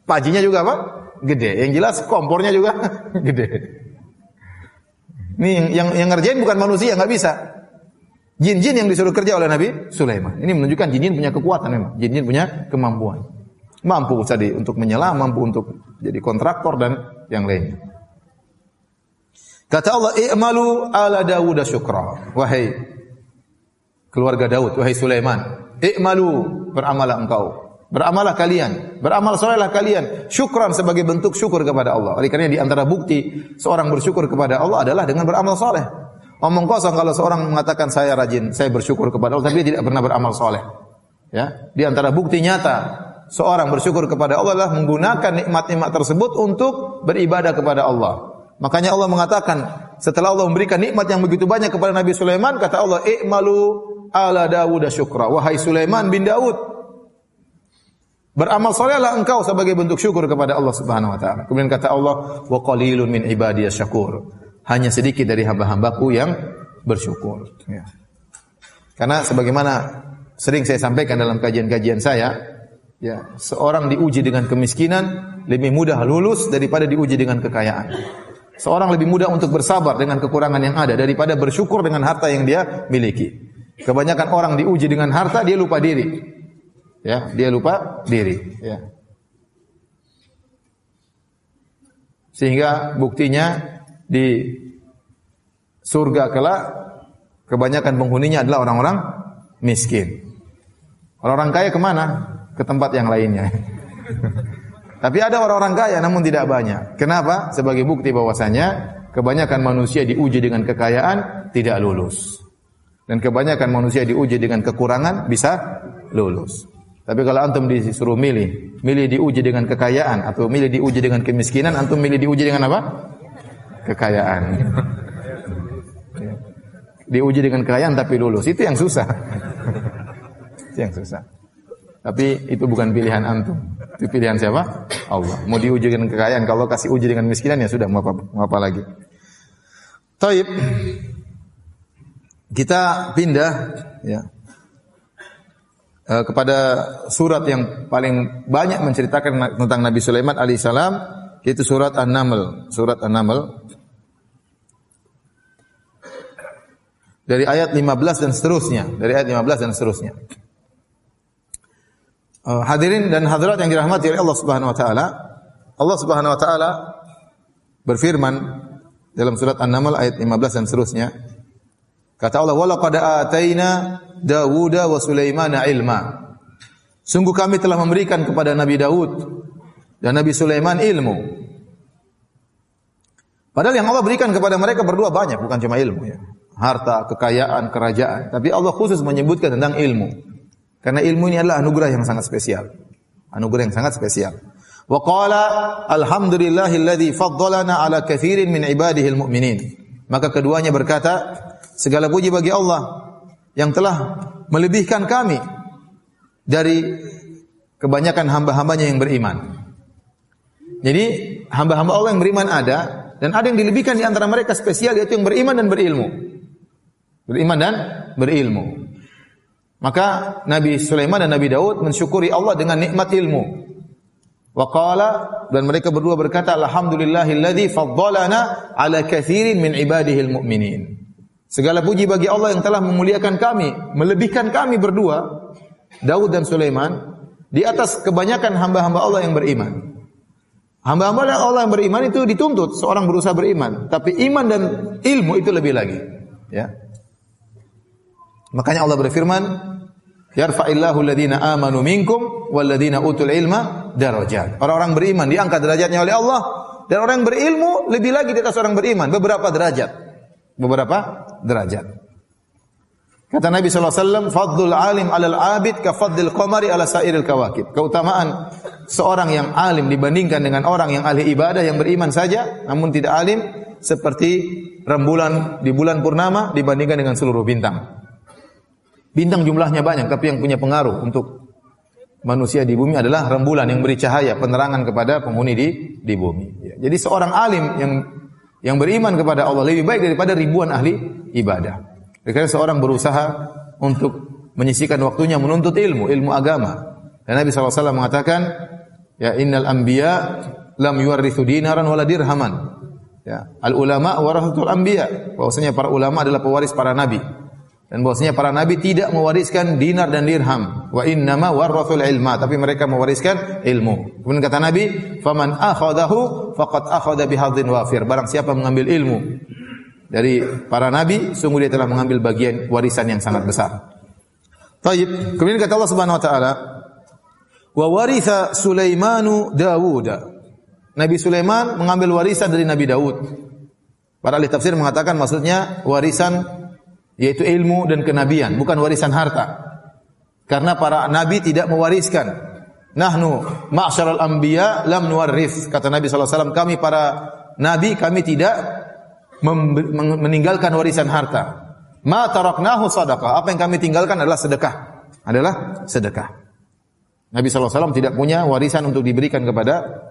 pancinya juga apa? Gede. Yang jelas kompornya juga gede. Ini yang ngerjain bukan manusia, nggak bisa. Jin-jin yang disuruh kerja oleh Nabi Sulaiman. Ini menunjukkan jin-jin punya kekuatan memang. Jin-jin punya kemampuan. Mampu tadi untuk menyelam, mampu untuk jadi kontraktor dan yang lainnya. Kata Allah, "I'malu ala Dawud syukra." Wahai keluarga Daud, wahai Sulaiman, i'malu, beramalah engkau. Beramallah kalian, beramal solehlah kalian, syukran sebagai bentuk syukur kepada Allah. Oleh karena di antara bukti seorang bersyukur kepada Allah adalah dengan beramal soleh. Omong kosong kalau seorang mengatakan saya rajin, saya bersyukur kepada Allah, tapi dia tidak pernah beramal soleh. Ya, di antara bukti nyata seorang bersyukur kepada Allah adalah menggunakan nikmat-nikmat tersebut untuk beribadah kepada Allah. Makanya Allah mengatakan setelah Allah memberikan nikmat yang begitu banyak kepada Nabi Sulaiman, kata Allah, "I'malu ala Dawud syukra." Wahai Sulaiman bin Daud, beramal salehlah engkau sebagai bentuk syukur kepada Allah Subhanahu wa taala. Kemudian kata Allah, "Wa qalilun min ibadiyas syakur." Hanya sedikit dari hamba-hambaku yang bersyukur. Ya. Karena sebagaimana sering saya sampaikan dalam kajian-kajian saya, ya, seorang diuji dengan kemiskinan lebih mudah lulus daripada diuji dengan kekayaan. Seorang lebih mudah untuk bersabar dengan kekurangan yang ada daripada bersyukur dengan harta yang dia miliki. Kebanyakan orang diuji dengan harta, dia lupa diri. Ya, dia lupa diri, ya. Sehingga buktinya di surga kelak kebanyakan penghuninya adalah orang-orang miskin. Orang-orang kaya kemana? Ke tempat yang lainnya. Tapi ada orang-orang kaya namun tidak banyak. Kenapa? Sebagai bukti bahwasanya kebanyakan manusia diuji dengan kekayaan tidak lulus. Dan kebanyakan manusia diuji dengan kekurangan bisa lulus. Tapi kalau antum disuruh milih diuji dengan kekayaan atau milih diuji dengan kemiskinan, antum milih diuji dengan apa? Kekayaan. Diuji dengan kekayaan tapi lulus, itu yang susah. Itu yang susah. Tapi itu bukan pilihan antum. Itu pilihan siapa? Allah. Mau diuji dengan kekayaan, kalau kasih uji dengan miskinan ya sudah, mau apa lagi. Taib. Kita pindah ya kepada surat yang paling banyak menceritakan tentang Nabi Sulaiman alaihissalam, yaitu surat An-Naml. Surat An-Naml dari ayat 15 dan seterusnya, Hadirin dan hadirat yang dirahmati oleh Allah Subhanahu wa taala. Allah Subhanahu wa taala berfirman dalam surat An-Naml ayat 15 dan seterusnya. Kata Allah, "Wa laqad ataina Dawuda wa Sulaimana ilma." Sungguh kami telah memberikan kepada Nabi Daud dan Nabi Sulaiman ilmu. Padahal yang Allah berikan kepada mereka berdua banyak, bukan cuma ilmu ya. Harta, kekayaan, kerajaan, tapi Allah khusus menyebutkan tentang ilmu. Karena ilmu ini adalah anugerah yang sangat spesial. Anugerah yang sangat spesial. Wa qala alhamdulillahilladzi faddalana ala katsirin min ibadihil mu'minin. Maka keduanya berkata, segala puji bagi Allah yang telah melebihkan kami dari kebanyakan hamba-hambanya yang beriman. Jadi hamba-hamba Allah yang beriman ada, dan ada yang dilebihkan di antara mereka spesial, yaitu yang beriman dan berilmu. Beriman dan berilmu. Maka Nabi Sulaiman dan Nabi Daud mensyukuri Allah dengan nikmat ilmu. Wa qala, dan mereka berdua berkata, alhamdulillahilladzi faddalana ala katsirin min ibadihil mu'minin. Segala puji bagi Allah yang telah memuliakan kami, melebihkan kami berdua, Daud dan Sulaiman, di atas kebanyakan hamba-hamba Allah yang beriman. Hamba-hamba Allah yang beriman itu dituntut seorang berusaha beriman, tapi iman dan ilmu itu lebih lagi, ya. Makanya Allah berfirman, yarfa'illahu alladhina amanu minkum walladhina utul ilma darajat. Orang-orang beriman diangkat derajatnya oleh Allah, dan orang yang berilmu lebih lagi di atas orang beriman, beberapa derajat. Kata Nabi SAW, fadlul alim alal abid ka fadlil qamari ala sairil kawakib. Keutamaan seorang yang alim dibandingkan dengan orang yang ahli ibadah yang beriman saja namun tidak alim, seperti rembulan di bulan purnama dibandingkan dengan seluruh bintang. Bintang jumlahnya banyak, tapi yang punya pengaruh untuk manusia di bumi adalah rembulan yang beri cahaya, penerangan kepada penghuni di bumi. Ya. Jadi seorang alim yang beriman kepada Allah lebih baik daripada ribuan ahli ibadah. Karena seorang berusaha untuk menyisihkan waktunya menuntut ilmu agama. Dan Nabi SAW mengatakan, ya innal anbiya lam yuwarrithu dinaran wala dirhaman. Ya, al ulama warathatul anbiya. Bahwasanya para ulama adalah pewaris para nabi. Dan bahwasanya para nabi tidak mewariskan dinar dan dirham. Wa innama warathul ilma, tapi mereka mewariskan ilmu. Kemudian kata Nabi, "Faman akhadahu faqad akhadha bihadzin wafir." Barang siapa mengambil ilmu dari para nabi, sungguh dia telah mengambil bagian warisan yang sangat besar. Baik, kemudian kata Allah Subhanahu wa taala, "Wa waritha Sulaimanu Dawuda." Nabi Sulaiman mengambil warisan dari Nabi Daud. Para ahli tafsir mengatakan maksudnya warisan yaitu ilmu dan kenabian, bukan warisan harta. Karena para nabi tidak mewariskan. Nahnu ma'syaral anbiya lam nuwarrits. Kata Nabi sallallahu alaihi wasallam, kami para nabi kami tidak meninggalkan warisan harta. Ma taraknahu sadaqah. Apa yang kami tinggalkan adalah sedekah. Adalah sedekah. Nabi sallallahu alaihi wasallam tidak punya warisan untuk diberikan kepada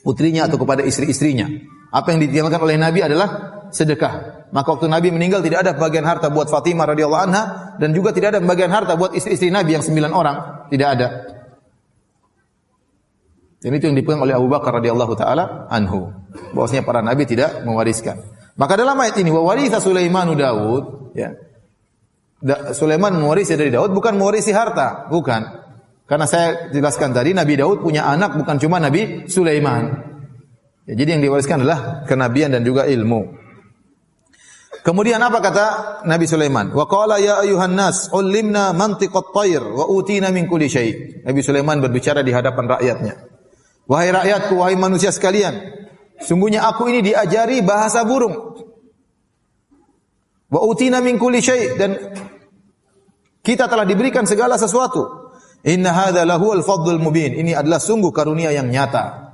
putrinya atau kepada istri-istrinya. Apa yang ditinggalkan oleh Nabi adalah sedekah. Maka waktu Nabi meninggal tidak ada bagian harta buat Fatimah radhiyallahu anha dan juga tidak ada bagian harta buat istri-istri Nabi yang 9 orang, tidak ada. Dan itu yang dipegang oleh Abu Bakar radhiyallahu taala anhu. Bahwasanya para nabi tidak mewariskan. Maka dalam ayat ini wa waritha Sulaimanu Daud, ya. Sulaiman mewarisi dari Daud bukan mewarisi harta, bukan. Karena saya jelaskan tadi Nabi Daud punya anak bukan cuma Nabi Sulaiman. Ya, jadi yang diwariskan adalah kenabian dan juga ilmu. Kemudian apa kata Nabi Sulaiman? Wa qala ya ayuhan nas, ulimna mantiqat thair wa utina min kulli syai'. Nabi Sulaiman berbicara di hadapan rakyatnya. Wahai rakyatku, wahai manusia sekalian, sungguhnya aku ini diajari bahasa burung. Wa utina min kulli syai', dan kita telah diberikan segala sesuatu. Inna hadza lahu al-fadlul mubin. Ini adalah sungguh karunia yang nyata.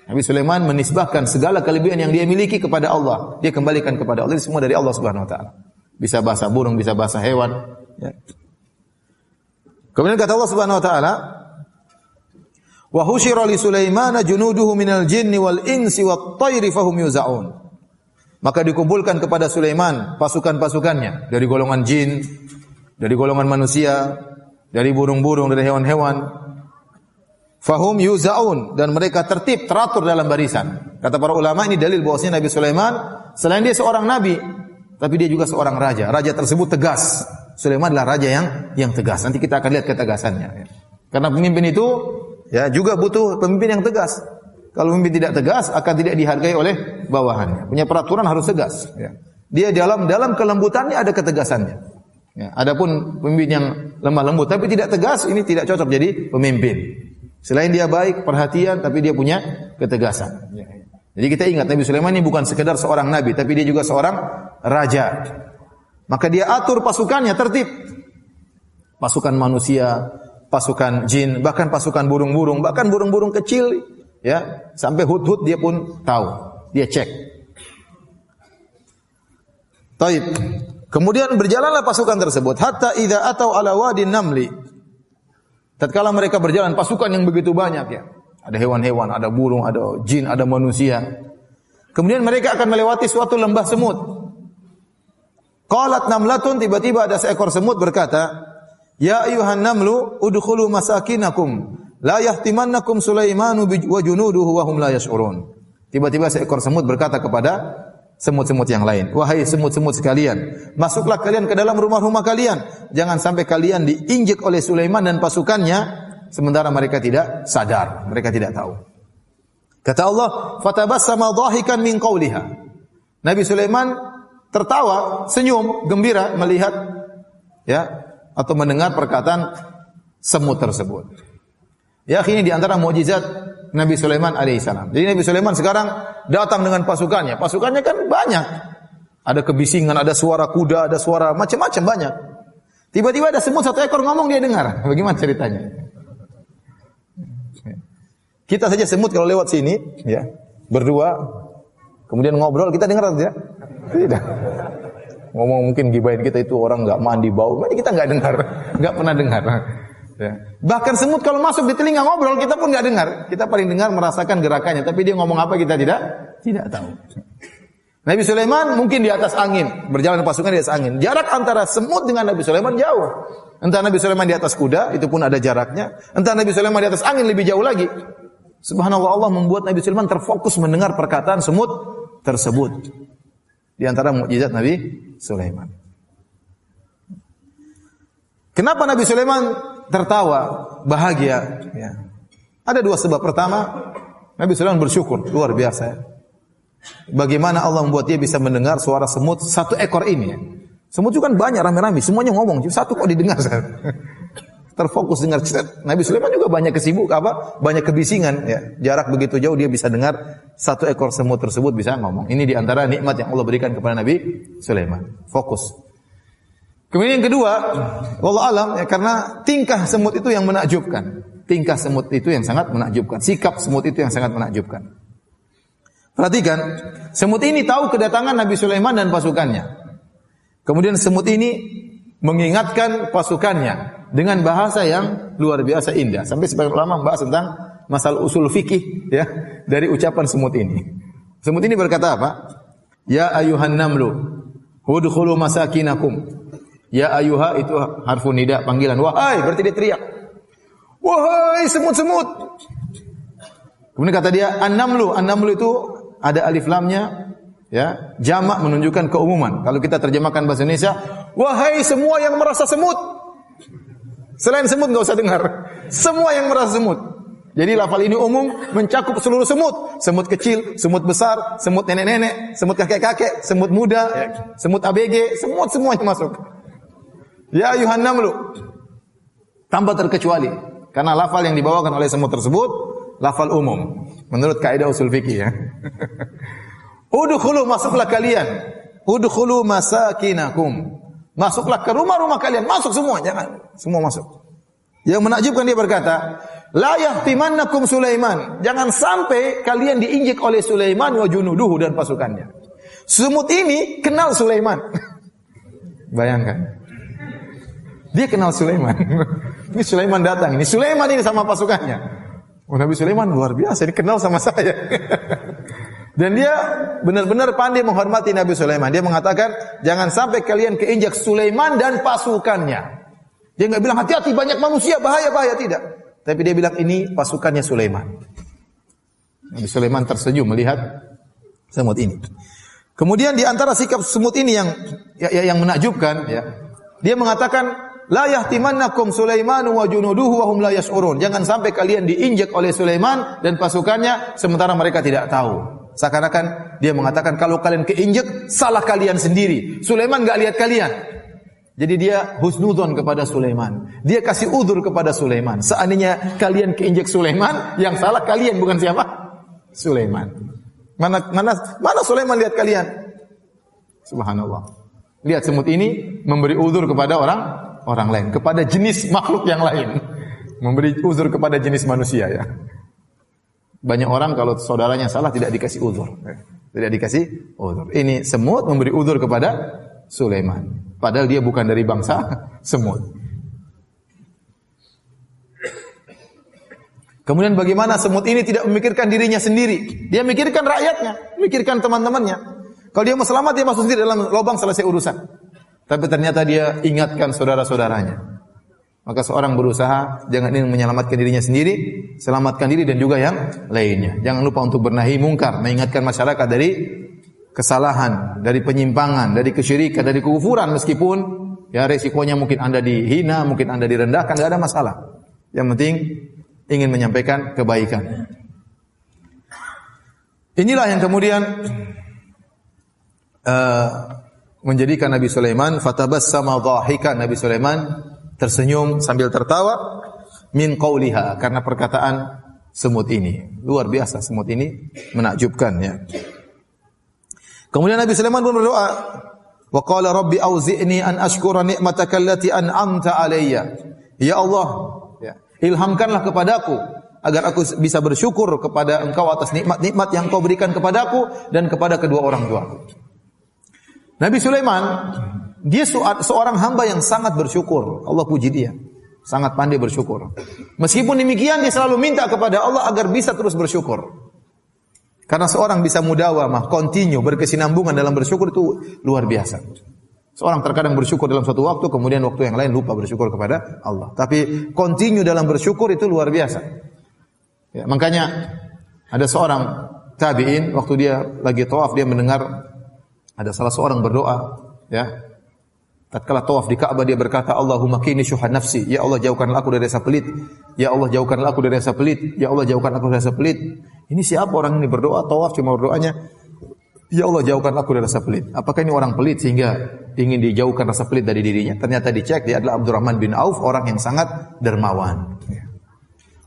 Nabi Sulaiman menisbahkan segala kelebihan yang dia miliki kepada Allah. Dia kembalikan kepada Allah. Ini semua dari Allah Subhanahu wa taala. Bisa bahasa burung, bisa bahasa hewan, ya. Kemudian kata Allah Subhanahu wa taala, "Wa husyira li Sulaiman junuduhu minal jinni wal insi wat thairi fahum yuzaun." Maka dikumpulkan kepada Sulaiman pasukan-pasukannya dari golongan jin, dari golongan manusia, dari burung-burung, dari hewan-hewan. Fahum yuzaun, dan mereka tertib, teratur dalam barisan. Kata para ulama ini dalil bahwasanya Nabi Sulaiman selain dia seorang nabi, tapi dia juga seorang raja. Raja tersebut tegas. Sulaiman adalah raja yang tegas. Nanti kita akan lihat ketegasannya. Karena pemimpin itu ya juga butuh pemimpin yang tegas. Kalau pemimpin tidak tegas akan tidak dihargai oleh bawahannya. Punya peraturan harus tegas. Ya. Dia dalam kelembutannya ada ketegasannya. Ya. Adapun pemimpin yang lemah lembut tapi tidak tegas, ini tidak cocok jadi pemimpin. Selain dia baik, perhatian, tapi dia punya ketegasan. Jadi kita ingat Nabi Sulaiman ini bukan sekedar seorang nabi, tapi dia juga seorang raja. Maka dia atur pasukannya tertib. Pasukan manusia, pasukan jin, bahkan pasukan burung-burung, bahkan burung-burung kecil, ya, sampai hut-hut dia pun tahu. Dia cek. Taib. Kemudian berjalanlah pasukan tersebut hatta idza atau ala wadin namli. Tatkala mereka berjalan pasukan yang begitu banyak, ya. Ada hewan-hewan, ada burung, ada jin, ada manusia. Kemudian mereka akan melewati suatu lembah semut. Qalat namlatun, tiba-tiba ada seekor semut berkata, "Ya ayuhan namlu udkhulu masakinakum la yahtimannakum Sulaimanu wa junuduhu wa hum la yash'urun." Tiba-tiba seekor semut berkata kepada semut-semut yang lain, "Wahai semut-semut sekalian, masuklah kalian ke dalam rumah-rumah kalian. Jangan sampai kalian diinjek oleh Sulaiman dan pasukannya sementara mereka tidak sadar, mereka tidak tahu." Kata Allah, "Fatabassama dhahikan min qawliha." Nabi Sulaiman tertawa, senyum, gembira melihat, ya, atau mendengar perkataan semut tersebut. Ya, ini di antara mukjizat Nabi Sulaiman alaihissalam. Jadi Nabi Sulaiman sekarang datang dengan pasukannya. Pasukannya kan banyak. Ada kebisingan, ada suara kuda, ada suara macam-macam banyak. Tiba-tiba ada semut satu ekor ngomong, dia dengar. Bagaimana ceritanya? Kita saja semut kalau lewat sini, ya, berdua, kemudian ngobrol, kita dengar tidak? Tidak. Ngomong mungkin gibahin kita itu orang enggak mandi bau, berarti kita enggak dengar, enggak pernah dengar. Ya. Bahkan semut kalau masuk di telinga ngobrol kita pun enggak dengar. Kita paling dengar merasakan gerakannya, tapi dia ngomong apa kita tidak tahu. Nabi Sulaiman mungkin di atas angin, berjalan pasukan di atas angin. Jarak antara semut dengan Nabi Sulaiman jauh. Entah Nabi Sulaiman di atas kuda, itu pun ada jaraknya. Entah Nabi Sulaiman di atas angin lebih jauh lagi. Subhanallah, Allah membuat Nabi Sulaiman terfokus mendengar perkataan semut tersebut. Di antara mukjizat Nabi Sulaiman. Kenapa Nabi Sulaiman tertawa, bahagia? Ya. Ada dua sebab. Pertama, Nabi Sulaiman bersyukur, luar biasa. Bagaimana Allah membuat dia bisa mendengar suara semut satu ekor ini. Ya. Semut itu kan banyak, rame-rame, semuanya ngomong, satu kok didengar. Terfokus dengar. Nabi Sulaiman juga banyak banyak kebisingan. Ya. Jarak begitu jauh dia bisa dengar satu ekor semut tersebut bisa ngomong. Ini di antara nikmat yang Allah berikan kepada Nabi Sulaiman. Fokus. Kemudian yang kedua, wallahu alam, ya, karena tingkah semut itu yang menakjubkan. Tingkah semut itu yang sangat menakjubkan. Sikap semut itu yang sangat menakjubkan. Perhatikan, semut ini tahu kedatangan Nabi Sulaiman dan pasukannya. Kemudian semut ini mengingatkan pasukannya dengan bahasa yang luar biasa indah. Sampai sebagian ulama membahas tentang masalah usul fikih ya dari ucapan semut ini. Semut ini berkata apa? Ya ayuhan namlu, udkhulu masakinakum. Ya ayuha itu harfu nida, panggilan. Wahai, berarti dia teriak. Wahai semut-semut. Kemudian kata dia an-namlu. An-namlu itu ada alif lamnya, ya, jamak menunjukkan keumuman. Kalau kita terjemahkan bahasa Indonesia, wahai semua yang merasa semut. Selain semut enggak usah dengar. Semua yang merasa semut. Jadi lafal ini umum mencakup seluruh semut. Semut kecil, semut besar, semut nenek-nenek, semut kakek-kakek, semut muda, ya, semut ABG, semuanya masuk. Ya ayuhan namlu. Tanpa terkecuali. Karena lafal yang dibawakan oleh semut tersebut lafal umum menurut kaidah usul fikih ya. Udkhulu, masuklah kalian. Udkhulu masakinakum. Masuklah ke rumah-rumah kalian, masuk semua, jangan semua masuk. Yang menakjubkan dia berkata, la yahtimannakum Sulaiman. Jangan sampai kalian diinjek oleh Sulaiman wa junuduhu dan pasukannya. Semut ini kenal Sulaiman. Bayangkan. Dia kenal Sulaiman. Ini Sulaiman datang, ini Sulaiman ini sama pasukannya. Oh, Nabi Sulaiman luar biasa, dia kenal sama saya. Dan dia benar-benar pandai menghormati Nabi Sulaiman. Dia mengatakan, jangan sampai kalian keinjak Sulaiman dan pasukannya. Dia enggak bilang hati-hati banyak manusia, bahaya-bahaya, tidak. Tapi dia bilang ini pasukannya Sulaiman. Nabi Sulaiman tersenyum melihat semut ini. Kemudian di antara sikap semut ini yang menakjubkan, ya. Dia mengatakan la yahtimannakum Sulaiman wa junuduhu wa hum la yash'urun. Jangan sampai kalian diinjak oleh Sulaiman dan pasukannya sementara mereka tidak tahu. Seakan-akan dia mengatakan kalau kalian keinjak salah kalian sendiri. Sulaiman enggak lihat kalian. Jadi dia husnudzon kepada Sulaiman. Dia kasih udzur kepada Sulaiman. Seandainya kalian keinjak Sulaiman, yang salah kalian bukan siapa? Sulaiman. Mana Sulaiman lihat kalian? Subhanallah. Lihat semut ini memberi udzur kepada orang lain, kepada jenis makhluk yang lain. Memberi udzur kepada jenis manusia ya. Banyak orang kalau saudaranya salah tidak dikasih udzur. Tidak dikasih udzur. Ini semut memberi udzur kepada Sulaiman. Padahal dia bukan dari bangsa semut. Kemudian bagaimana semut ini tidak memikirkan dirinya sendiri. Dia memikirkan rakyatnya, memikirkan teman-temannya. Kalau dia mau selamat, dia masuk sendiri dalam lubang, selesai urusan. Tapi ternyata dia ingatkan saudara-saudaranya. Maka seorang berusaha jangan ingin menyelamatkan dirinya sendiri, selamatkan diri dan juga yang lainnya. Jangan lupa untuk bernahi mungkar, mengingatkan masyarakat dari kesalahan, dari penyimpangan, dari kesyirikan, dari kekufuran, meskipun ya resikonya mungkin Anda dihina, mungkin Anda direndahkan, tidak ada masalah. Yang penting ingin menyampaikan kebaikan. Inilah yang kemudian menjadikan Nabi Sulaiman fatabassama dhahikan. Nabi Sulaiman tersenyum sambil tertawa min qauliha, karena perkataan semut ini. Luar biasa semut ini, menakjubkan ya. Kemudian Nabi Sulaiman pun berdoa, wa qala rabbi auzi'ni an ashkura ni'mataka allati an'amta alayya. Ya Allah, ya, ilhamkanlah kepadaku agar aku bisa bersyukur kepada Engkau atas nikmat-nikmat yang Kau berikan kepadaku dan kepada kedua orang tuaku. Nabi Sulaiman, dia seorang hamba yang sangat bersyukur. Allah puji dia. Sangat pandai bersyukur. Meskipun demikian, dia selalu minta kepada Allah agar bisa terus bersyukur. Karena seorang bisa mudawamah, continue, berkesinambungan dalam bersyukur itu luar biasa. Seorang terkadang bersyukur dalam suatu waktu, kemudian waktu yang lain lupa bersyukur kepada Allah. Tapi continue dalam bersyukur itu luar biasa. Ya, makanya ada seorang tabi'in, waktu dia lagi tawaf, dia mendengar ada salah seorang berdoa, ya. Tatkala tawaf di Ka'bah dia berkata, Allahumma qini syuha nafsi, ya Allah jauhkanlah aku dari rasa pelit. Ya Allah jauhkanlah aku dari rasa pelit. Ya Allah jauhkanlah aku dari rasa pelit. Ini siapa orang ini berdoa tawaf cuma berdoanya, ya Allah jauhkanlah aku dari rasa pelit. Apakah ini orang pelit sehingga ingin dijauhkan rasa pelit dari dirinya? Ternyata dicek dia adalah Abdurrahman bin Auf, orang yang sangat dermawan.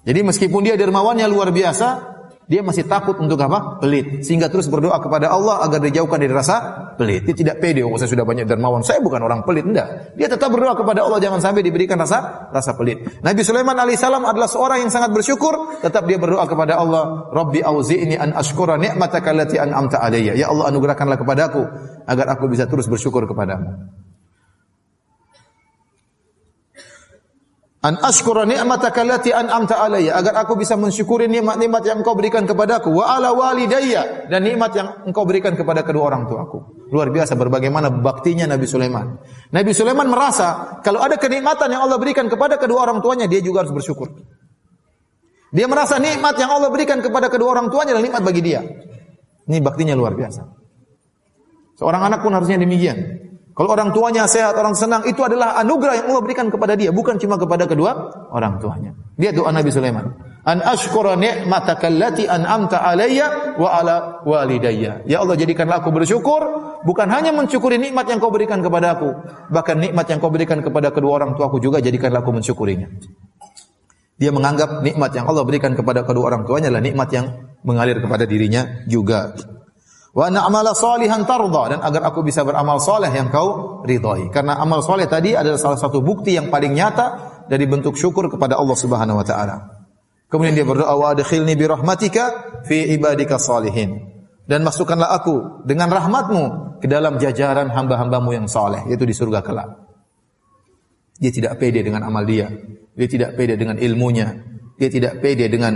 Jadi meskipun dia dermawannya luar biasa, dia masih takut untuk apa? Pelit. Sehingga terus berdoa kepada Allah agar dijauhkan dari rasa pelit. Dia tidak pede, oh saya sudah banyak dermawan, saya bukan orang pelit. Enggak. Dia tetap berdoa kepada Allah jangan sampai diberikan rasa pelit. Nabi Sulaiman alaihissalam adalah seorang yang sangat bersyukur, tetap dia berdoa kepada Allah, Rabbi auzi'ni an ashkura ni'mataka allati an'amta alayya. Ya Allah anugerahkanlah kepadaku agar aku bisa terus bersyukur kepadamu. An ashkura ni'mataka allati an'amta alayya, agar aku bisa mensyukuri nikmat-nikmat yang Engkau berikan kepadaku, wa ala walidayya, dan nikmat yang Engkau berikan kepada kedua orang tuaku. Luar biasa bagaimana baktinya Nabi Sulaiman. Nabi Sulaiman merasa kalau ada kenikmatan yang Allah berikan kepada kedua orang tuanya, dia juga harus bersyukur. Dia merasa nikmat yang Allah berikan kepada kedua orang tuanya adalah nikmat bagi dia. Ini baktinya luar biasa. Seorang anak pun harusnya demikian. Kalau orang tuanya sehat, orang senang, itu adalah anugerah yang Allah berikan kepada dia, bukan cuma kepada kedua orang tuanya. Dia doa Nabi Sulaiman. An ashkura ni'mataka allati an'amta alayya wa ala walidayya. Ya Allah jadikanlah aku bersyukur, bukan hanya mensyukuri nikmat yang Kau berikan kepada aku, bahkan nikmat yang Kau berikan kepada kedua orang tuaku juga jadikanlah aku mensyukurinya. Dia menganggap nikmat yang Allah berikan kepada kedua orang tuanya adalah nikmat yang mengalir kepada dirinya juga. Wa na'mala salihan tarda, dan agar aku bisa beramal saleh yang Kau ridhai. Karena amal saleh tadi adalah salah satu bukti yang paling nyata dari bentuk syukur kepada Allah Subhanahu wa taala. Kemudian dia berdoa, wa adkhilni bi rahmatika fi ibadika salihin. Dan masukkanlah aku dengan rahmat-Mu ke dalam jajaran hamba-hamba-Mu yang saleh, yaitu di surga kelak. Dia tidak pede dengan amal dia tidak pede dengan ilmunya, dia tidak pede dengan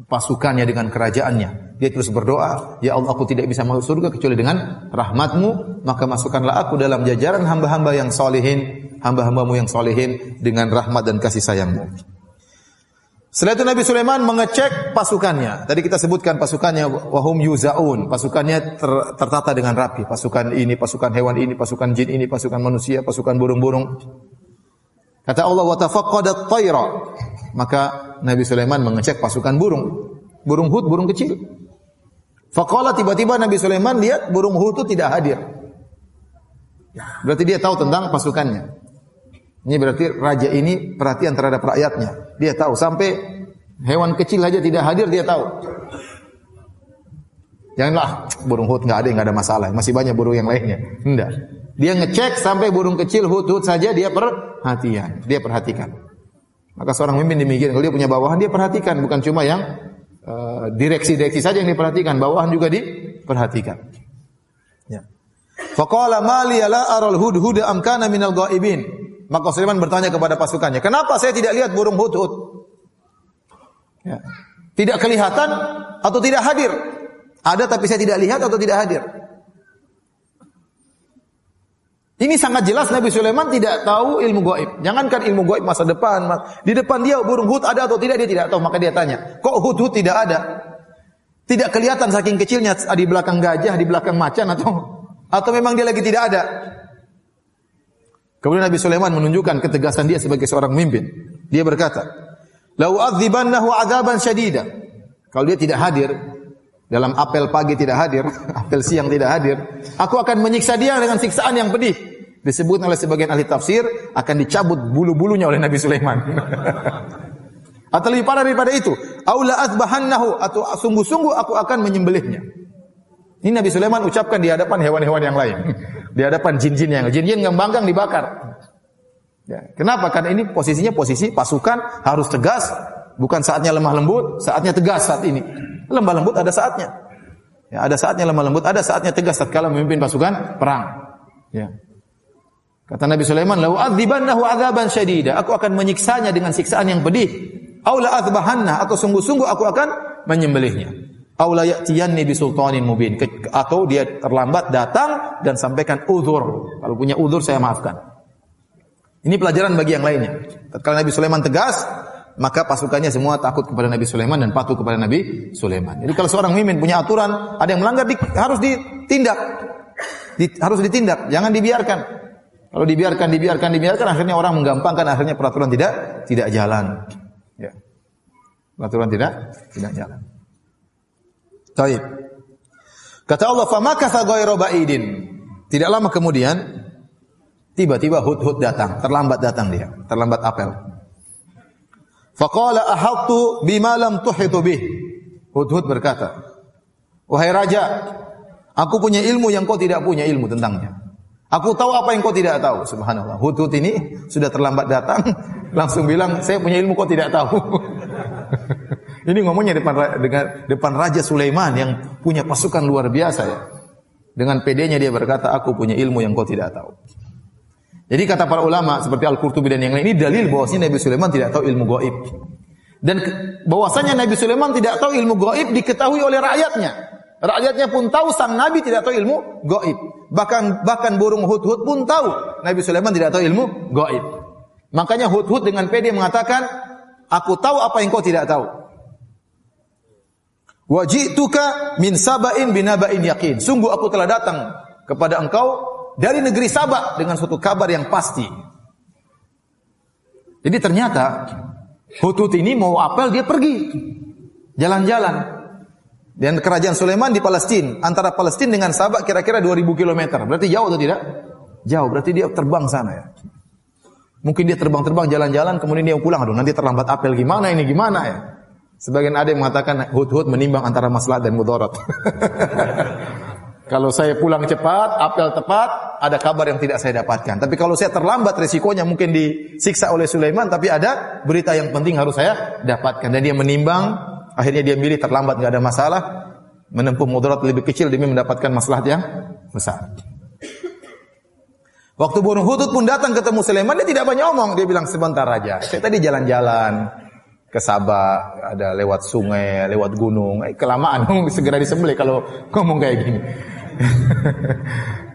pasukannya, dengan kerajaannya. Dia terus berdoa, ya Allah aku tidak bisa masuk surga kecuali dengan rahmat-Mu, maka masukkanlah aku dalam jajaran hamba-hamba yang salihin, hamba-hamba-Mu yang salihin dengan rahmat dan kasih sayang-Mu. Setelah itu Nabi Sulaiman mengecek pasukannya. Tadi kita sebutkan pasukannya wahum yuzaun, pasukannya tertata dengan rapi. Pasukan ini, pasukan hewan ini, pasukan jin ini, pasukan manusia, pasukan burung-burung. Kata Allah wa tafaqqadat tayra. Maka Nabi Sulaiman mengecek pasukan burung. Burung hut, burung kecil. Faqala, tiba-tiba Nabi Sulaiman lihat burung hut itu tidak hadir. Berarti dia tahu tentang pasukannya. Ini berarti raja ini perhatian terhadap rakyatnya. Dia tahu sampai hewan kecil saja tidak hadir dia tahu. Janganlah burung hut enggak ada masalah. Masih banyak burung yang lainnya. Enggak. Dia ngecek sampai burung kecil hut-hut saja dia perhatikan. Maka seorang pemimpin demikian, kalau dia punya bawahan dia perhatikan, bukan cuma yang direksi-direksi saja yang diperhatikan, bawahan juga diperhatikan. Ya. Faqala ma li la aral hudhuda am kana minal ghaibin. Maka Sulaiman bertanya kepada pasukannya, kenapa saya tidak lihat burung hut-hut? Ya. Tidak kelihatan atau tidak hadir? Ada tapi saya tidak lihat atau tidak hadir? Ini sangat jelas Nabi Sulaiman tidak tahu ilmu gaib. Jangankan ilmu gaib masa depan, di depan dia burung hut ada atau tidak dia tidak tahu. Maka dia tanya, kok hut-hut tidak ada? Tidak kelihatan saking kecilnya, di belakang gajah, di belakang macan atau memang dia lagi tidak ada? Kemudian Nabi Sulaiman menunjukkan ketegasan dia sebagai seorang pemimpin. Dia berkata, "Lau adzibannahu adzaban syadida." Kalau dia tidak hadir, dalam apel pagi tidak hadir, apel siang tidak hadir, aku akan menyiksa dia dengan siksaan yang pedih. Disebut oleh sebagian ahli tafsir akan dicabut bulu-bulunya oleh Nabi Sulaiman. Atau lebih parah daripada itu, aula azbahannahu, atau sungguh-sungguh aku akan menyembelihnya. Ini Nabi Sulaiman ucapkan di hadapan hewan-hewan yang lain. Di hadapan jin-jin yang ngembangkang dibakar. Ya, kenapa? Karena ini posisinya posisi pasukan harus tegas, bukan saatnya lemah lembut, saatnya tegas saat ini. Lemah lembut ada saatnya. Ya, ada saatnya lemah lembut, ada saatnya tegas tatkala memimpin pasukan perang. Ya. Kata Nabi Sulaiman, "Lau adzibannahu adzaban syadida." Aku akan menyiksanya dengan siksaan yang pedih. Au la adzbahanna, atau sungguh-sungguh aku akan menyembelihnya. Au la ya'tiyanni bisultanin mubin, atau dia terlambat datang dan sampaikan uzur. Kalau punya uzur saya maafkan. Ini pelajaran bagi yang lainnya. Tatkala Nabi Sulaiman tegas, maka pasukannya semua takut kepada Nabi Sulaiman dan patuh kepada Nabi Sulaiman. Jadi kalau seorang pemimpin punya aturan, ada yang melanggar harus ditindak. Harus ditindak, jangan dibiarkan. Kalau dibiarkan, akhirnya orang menggampangkan, akhirnya peraturan tidak jalan. Ya. Peraturan tidak jalan. Baik. Kata Allah, "Famakatha ghairu ba'idin." Tidak lama kemudian tiba-tiba Hudhud datang, terlambat datang dia, terlambat apel. Faqala ahattu bima lam tuhitu bih. Hudhud berkata, "Wahai raja, aku punya ilmu yang kau tidak punya ilmu tentangnya. Aku tahu apa yang kau tidak tahu." Subhanallah. Hudhud ini sudah terlambat datang, langsung bilang, "Saya punya ilmu kau tidak tahu." Ini ngomongnya depan Raja Sulaiman yang punya pasukan luar biasa ya. Dengan pedenya dia berkata, "Aku punya ilmu yang kau tidak tahu." Jadi kata para ulama seperti Al-Qurtubi dan yang lain, ini dalil bahwasanya Nabi Sulaiman tidak tahu ilmu gaib. Dan bahwasanya Nabi Sulaiman tidak tahu ilmu gaib diketahui oleh rakyatnya. Rakyatnya pun tahu sang Nabi tidak tahu ilmu gaib. Bahkan burung Hudhud pun tahu Nabi Sulaiman tidak tahu ilmu gaib. Makanya Hudhud dengan pede mengatakan, "Aku tahu apa yang kau tidak tahu." "Wa ji'tuka min saba'in binaba'in yaqin." Sungguh aku telah datang kepada engkau dari negeri Saba dengan suatu kabar yang pasti. Jadi ternyata Hudhud ini mau apel, dia pergi jalan-jalan. Dan kerajaan Sulaiman di Palestina, antara Palestina dengan Saba kira-kira 2000 km. Berarti jauh atau tidak? Jauh, berarti dia terbang sana ya. Mungkin dia terbang-terbang jalan-jalan kemudian dia pulang, aduh nanti terlambat apel gimana ya. Sebagian ada yang mengatakan Hudhud menimbang antara maslahat dan mudarat. Kalau saya pulang cepat, apel tepat, ada kabar yang tidak saya dapatkan. Tapi kalau saya terlambat, resikonya mungkin disiksa oleh Sulaiman, tapi ada berita yang penting harus saya dapatkan. Dan dia menimbang, akhirnya dia milih terlambat, enggak ada masalah, menempuh mudarat lebih kecil demi mendapatkan maslahat yang besar. Waktu burung Hudhud pun datang ketemu Sulaiman, dia tidak banyak omong, dia bilang, "Sebentar raja, saya tadi jalan-jalan ke Sabah, ada lewat sungai, lewat gunung, kelamaan segera disembelih kalau ngomong kayak gini."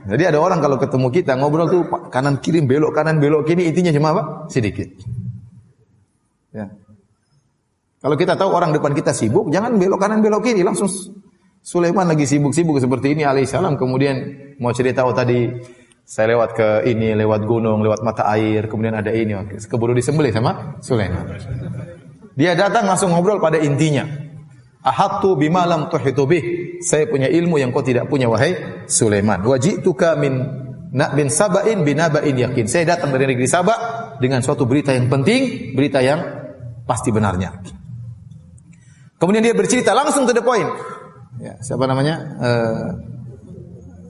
Jadi ada orang kalau ketemu kita ngobrol tuh kanan kiri belok kiri, intinya cuma apa? Sedikit. Ya. Kalau kita tahu orang depan kita sibuk, jangan belok kanan belok kiri, langsung Sulaiman lagi sibuk-sibuk seperti ini alaihissalam, kemudian mau cerita tadi saya lewat ke ini, lewat gunung, lewat mata air, kemudian ada ini, keburu disembelih sama Sulaiman. Dia datang langsung ngobrol pada intinya. Ahattu bima lam tuhitu bih. Saya punya ilmu yang kau tidak punya wahai Sulaiman. Wa ji'tuka min saba'in binaba'in yakin. Saya datang dari negeri Sabah dengan suatu berita yang penting, berita yang pasti benarnya. Kemudian dia bercerita langsung to the point. Ya, siapa namanya?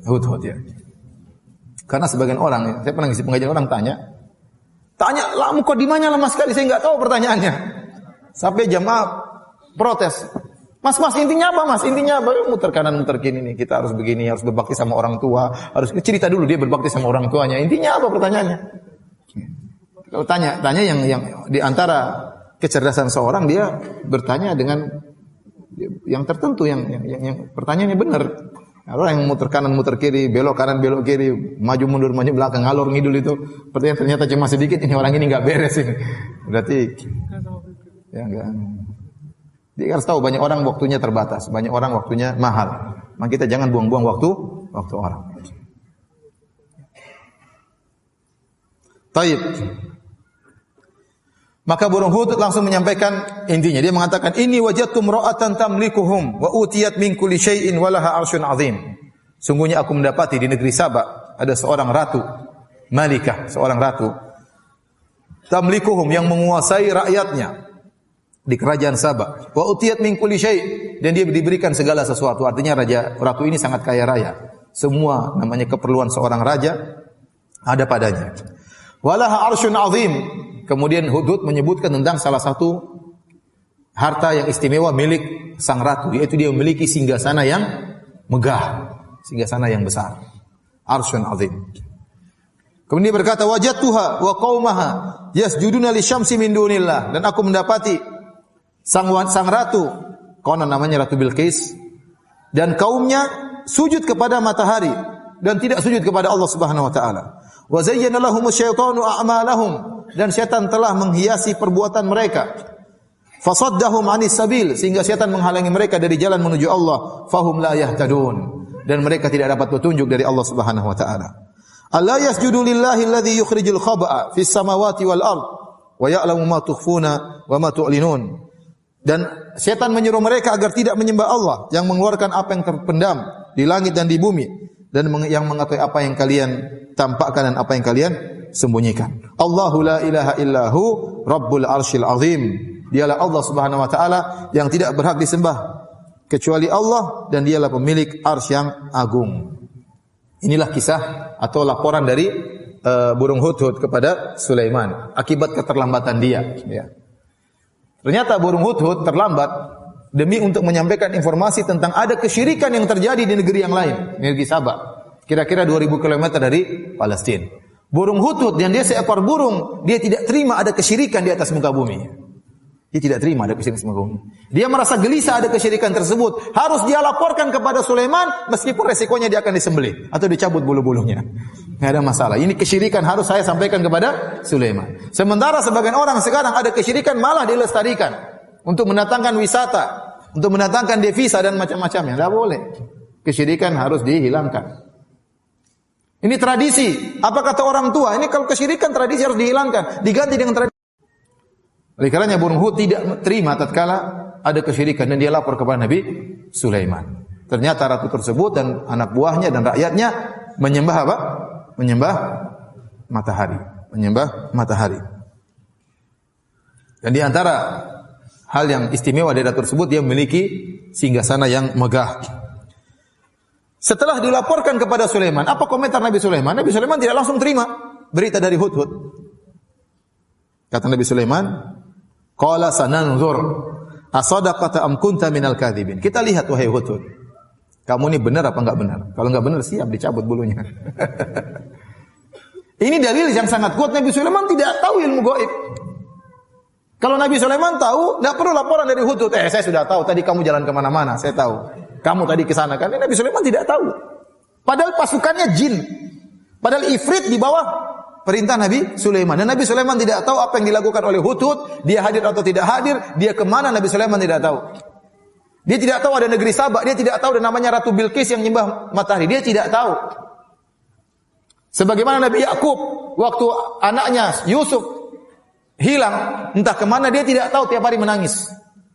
Hudhud ya. Karena sebagian orang, saya pernah ngisi pengajian orang tanya, mukadimahnya lama sekali, saya enggak tahu pertanyaannya. Sampai jamaah protes. Mas, intinya apa mas? Intinya apa? Muter kanan, muter kiri nih. Kita harus begini, harus berbakti sama orang tua. Harus cerita dulu dia berbakti sama orang tuanya. Intinya apa pertanyaannya? Kalau tanya yang di antara kecerdasan seorang, dia bertanya dengan yang tertentu, yang pertanyaannya benar. Orang yang muter kanan, muter kiri, belok kanan, belok kiri, maju mundur, maju belakang, ngalor ngidul itu, pertanyaan ternyata cuma sedikit. Ini orang ini nggak beres ini. Berarti ya enggak. Dia harus tahu banyak orang waktunya terbatas, banyak orang waktunya mahal. Maka kita jangan buang-buang waktu orang. Taib. Maka burung Hudhud langsung menyampaikan intinya. Dia mengatakan, "Inni wajadtu imra'atan tamlikuhum wa utiyat min kulli syai'in wa laha 'arsyun 'azim." Sungguhnya aku mendapati di negeri Sabah ada seorang ratu, malikah, seorang ratu. Tamlikuhum, yang menguasai rakyatnya di kerajaan Sabah. Wa utiyat min kulli syai', dan dia diberikan segala sesuatu. Artinya ratu ini sangat kaya raya. Semua namanya keperluan seorang raja ada padanya. Walaha 'arsyun 'azim. Kemudian Hudhud menyebutkan tentang salah satu harta yang istimewa milik sang ratu, yaitu dia memiliki singgasana yang megah, singgasana yang besar. Arsyun azim. Kemudian dia berkata, wajadtuha wa qaumaha yasjuduna lisyamsi min dunillah, dan aku mendapati sang ratu, konon namanya Ratu Bilqis, dan kaumnya sujud kepada matahari dan tidak sujud kepada Allah Subhanahu wa taala. Wa zayyana lahumus syaitanu a'malahum, dan syaitan telah menghiasi perbuatan mereka. Fasaddahum 'anis sabil, sehingga syaitan menghalangi mereka dari jalan menuju Allah. Fahum la yahtadun, dan mereka tidak dapat petunjuk dari Allah Subhanahu wa taala. Alla yasjudu lillahi alladhi yukhrijul khaba'a fis samawati wal ard wa ya'lamu ma tukhfuna wa ma tu'linun. Dan syaitan menyuruh mereka agar tidak menyembah Allah yang mengeluarkan apa yang terpendam di langit dan di bumi, dan yang mengetahui apa yang kalian tampakkan dan apa yang kalian sembunyikan. Allahu la ilaha illahu rabbul arsyil azim. Dialah Allah Subhanahu wa taala yang tidak berhak disembah kecuali Allah, dan dialah pemilik arsy yang agung. Inilah kisah atau laporan dari burung hudhud kepada Sulaiman akibat keterlambatan dia. Ya. Ternyata burung hudhud terlambat demi untuk menyampaikan informasi tentang ada kesyirikan yang terjadi di negeri yang lain, negeri Sabah, kira-kira 2000 km dari Palestina. Burung hudhud, yang dia seekor burung, dia tidak terima ada kesyirikan di atas muka bumi. Dia tidak terima ada kesyirikan di muka bumi. Dia merasa gelisah ada kesyirikan tersebut. Harus dia laporkan kepada Sulaiman, meskipun resikonya dia akan disembelih atau dicabut bulu-bulunya. Tidak ada masalah. Ini kesyirikan harus saya sampaikan kepada Sulaiman. Sementara sebagian orang sekarang ada kesyirikan malah dilestarikan untuk mendatangkan wisata, untuk mendatangkan devisa dan macam-macamnya. Tidak boleh. Kesyirikan harus dihilangkan. Ini tradisi. Apa kata orang tua? Ini kalau kesyirikan tradisi harus dihilangkan, diganti dengan tradisi. Oleh karenanya burung hudhud tidak terima tatkala ada kesyirikan, dan dia lapor kepada Nabi Sulaiman. Ternyata ratu tersebut dan anak buahnya dan rakyatnya menyembah apa? Menyembah matahari, menyembah matahari. Dan di antara hal yang istimewa dari ratu tersebut, dia memiliki singgasana yang megah. Setelah dilaporkan kepada Sulaiman, apa komentar Nabi Sulaiman? Nabi Sulaiman tidak langsung terima berita dari hudhud. Kata Nabi Sulaiman, qala sananzur asadaqata am kunta minal kadhibin. Kita lihat wahai hudhud, kamu ini benar apa enggak benar? Kalau enggak benar, siap dicabut bulunya. Ini dalil yang sangat kuat. Nabi Sulaiman tidak tahu ilmu gaib. Kalau Nabi Sulaiman tahu, tidak perlu laporan dari hudhud. Saya sudah tahu, tadi kamu jalan kemana-mana, saya tahu. Kamu tadi ke sana kan? Nabi Sulaiman tidak tahu. Padahal pasukannya jin. Padahal ifrit di bawah perintah Nabi Sulaiman. Dan Nabi Sulaiman tidak tahu apa yang dilakukan oleh hudhud. Dia hadir atau tidak hadir. Dia kemana, Nabi Sulaiman tidak tahu. Dia tidak tahu ada negeri Sabah. Dia tidak tahu ada namanya Ratu Bilqis yang menyembah matahari. Dia tidak tahu. Sebagaimana Nabi Yakub, waktu anaknya Yusuf hilang, entah kemana, dia tidak tahu, tiap hari menangis.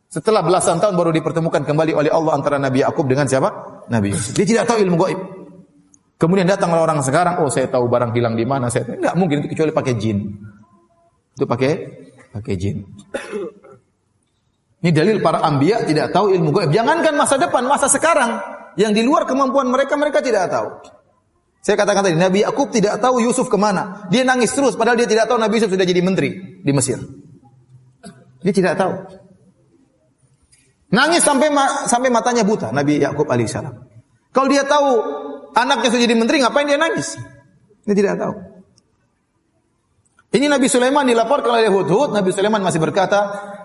Setelah belasan tahun baru dipertemukan kembali oleh Allah antara Nabi Yakub dengan siapa? Nabi Yusuf. Dia tidak tahu ilmu gaib. Kemudian datang orang sekarang, oh saya tahu barang hilang di mana, saya tahu. Enggak mungkin itu kecuali pakai jin. Itu pakai jin. Ini dalil para anbiya tidak tahu ilmu gaib. Jangankan masa depan, masa sekarang yang di luar kemampuan mereka, mereka tidak tahu. Saya katakan tadi, Nabi Yakub tidak tahu Yusuf kemana. Dia nangis terus, padahal dia tidak tahu Nabi Yusuf sudah jadi menteri di Mesir. Dia tidak tahu. Nangis sampai matanya buta, Nabi Yakub alaihissalam. Kalau dia tahu anaknya sudah jadi menteri, ngapain dia nangis? Dia tidak tahu. Ini Nabi Sulaiman dilaporkan oleh hudhud. Nabi Sulaiman masih berkata,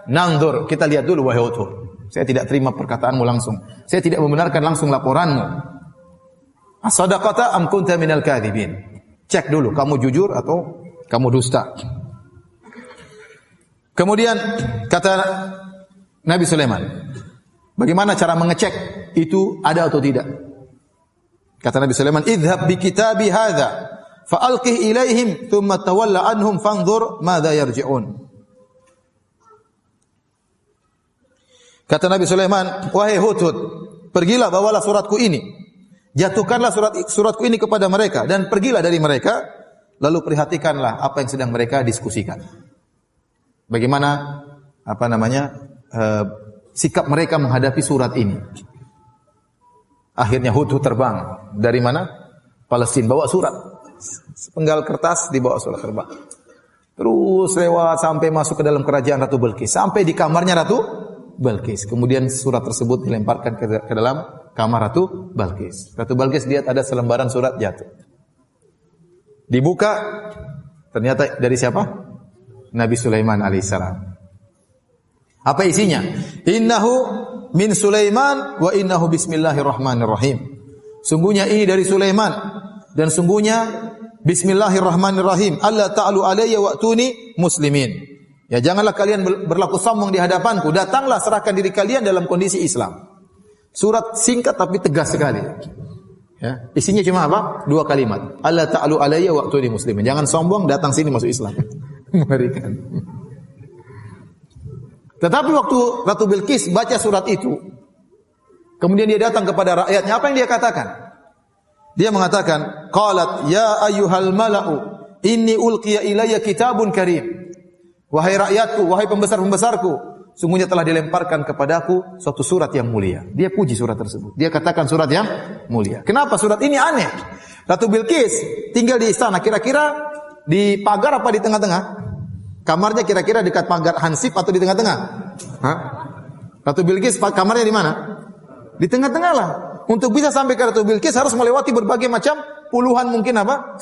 "Nanzur, kita lihat dulu wahai hudhud. Saya tidak terima perkataanmu langsung. Saya tidak membenarkan langsung laporanmu. As-sadaqata am kunta minal kadhibin." Cek dulu, kamu jujur atau kamu dusta. Kemudian kata Nabi Sulaiman, bagaimana cara mengecek itu ada atau tidak? Kata Nabi Sulaiman, "Idhhab bi kitabi hadza fa'alqih ilaihim thumma tawalla anhum fanzur madza yarji'un." Kata Nabi Sulaiman, "Wahai hudhud, pergilah bawalah suratku ini. Jatuhkanlah suratku ini kepada mereka dan pergilah dari mereka, lalu perhatikanlah apa yang sedang mereka diskusikan. Bagaimana sikap mereka menghadapi surat ini." Akhirnya hudhud terbang dari mana? Palestina, bawa surat. Sepenggal kertas dibawa surat terbang. Terus lewat sampai masuk ke dalam kerajaan Ratu Bilqis, sampai di kamarnya Ratu Bilqis. Kemudian surat tersebut dilemparkan ke dalam kamar Ratu Balqis. Ratu Balqis lihat ada selembaran surat jatuh. Dibuka, ternyata dari siapa? Nabi Sulaiman alaihissalam. Apa isinya? Innahu min Sulaiman wa innahu bismillahirrahmanirrahim. Sungguhnya ini dari Sulaiman dan sungguhnya bismillahirrahmanirrahim. Allah ta'alu alayya wa'tuni muslimin. Ya, janganlah kalian berlaku sombong di hadapanku. Datanglah serahkan diri kalian dalam kondisi Islam. Surat singkat tapi tegas sekali. Ya, isinya cuma apa? 2 kalimat. Allah ta'alu alayya wa'tuni muslimin. Jangan sombong, datang sini masuk Islam. Mengerikan. Tetapi waktu Ratu Bilqis baca surat itu, kemudian dia datang kepada rakyatnya, apa yang dia katakan? Dia mengatakan, qalat ya ayyuhal mala'u inni ulqiya ilayya kitabun karim. Wahai rakyatku, wahai pembesar-pembesarku, sungguhnya telah dilemparkan kepadaku suatu surat yang mulia. Dia puji surat tersebut. Dia katakan surat yang mulia. Kenapa surat ini aneh? Ratu Bilqis tinggal di istana, kira-kira di pagar apa di tengah-tengah? Kamarnya kira-kira dekat pagar hansip atau di tengah-tengah? Hah? Ratu Bilqis kamarnya di mana? Di tengah-tengah lah. Untuk bisa sampai ke Ratu Bilqis harus melewati berbagai macam puluhan mungkin apa?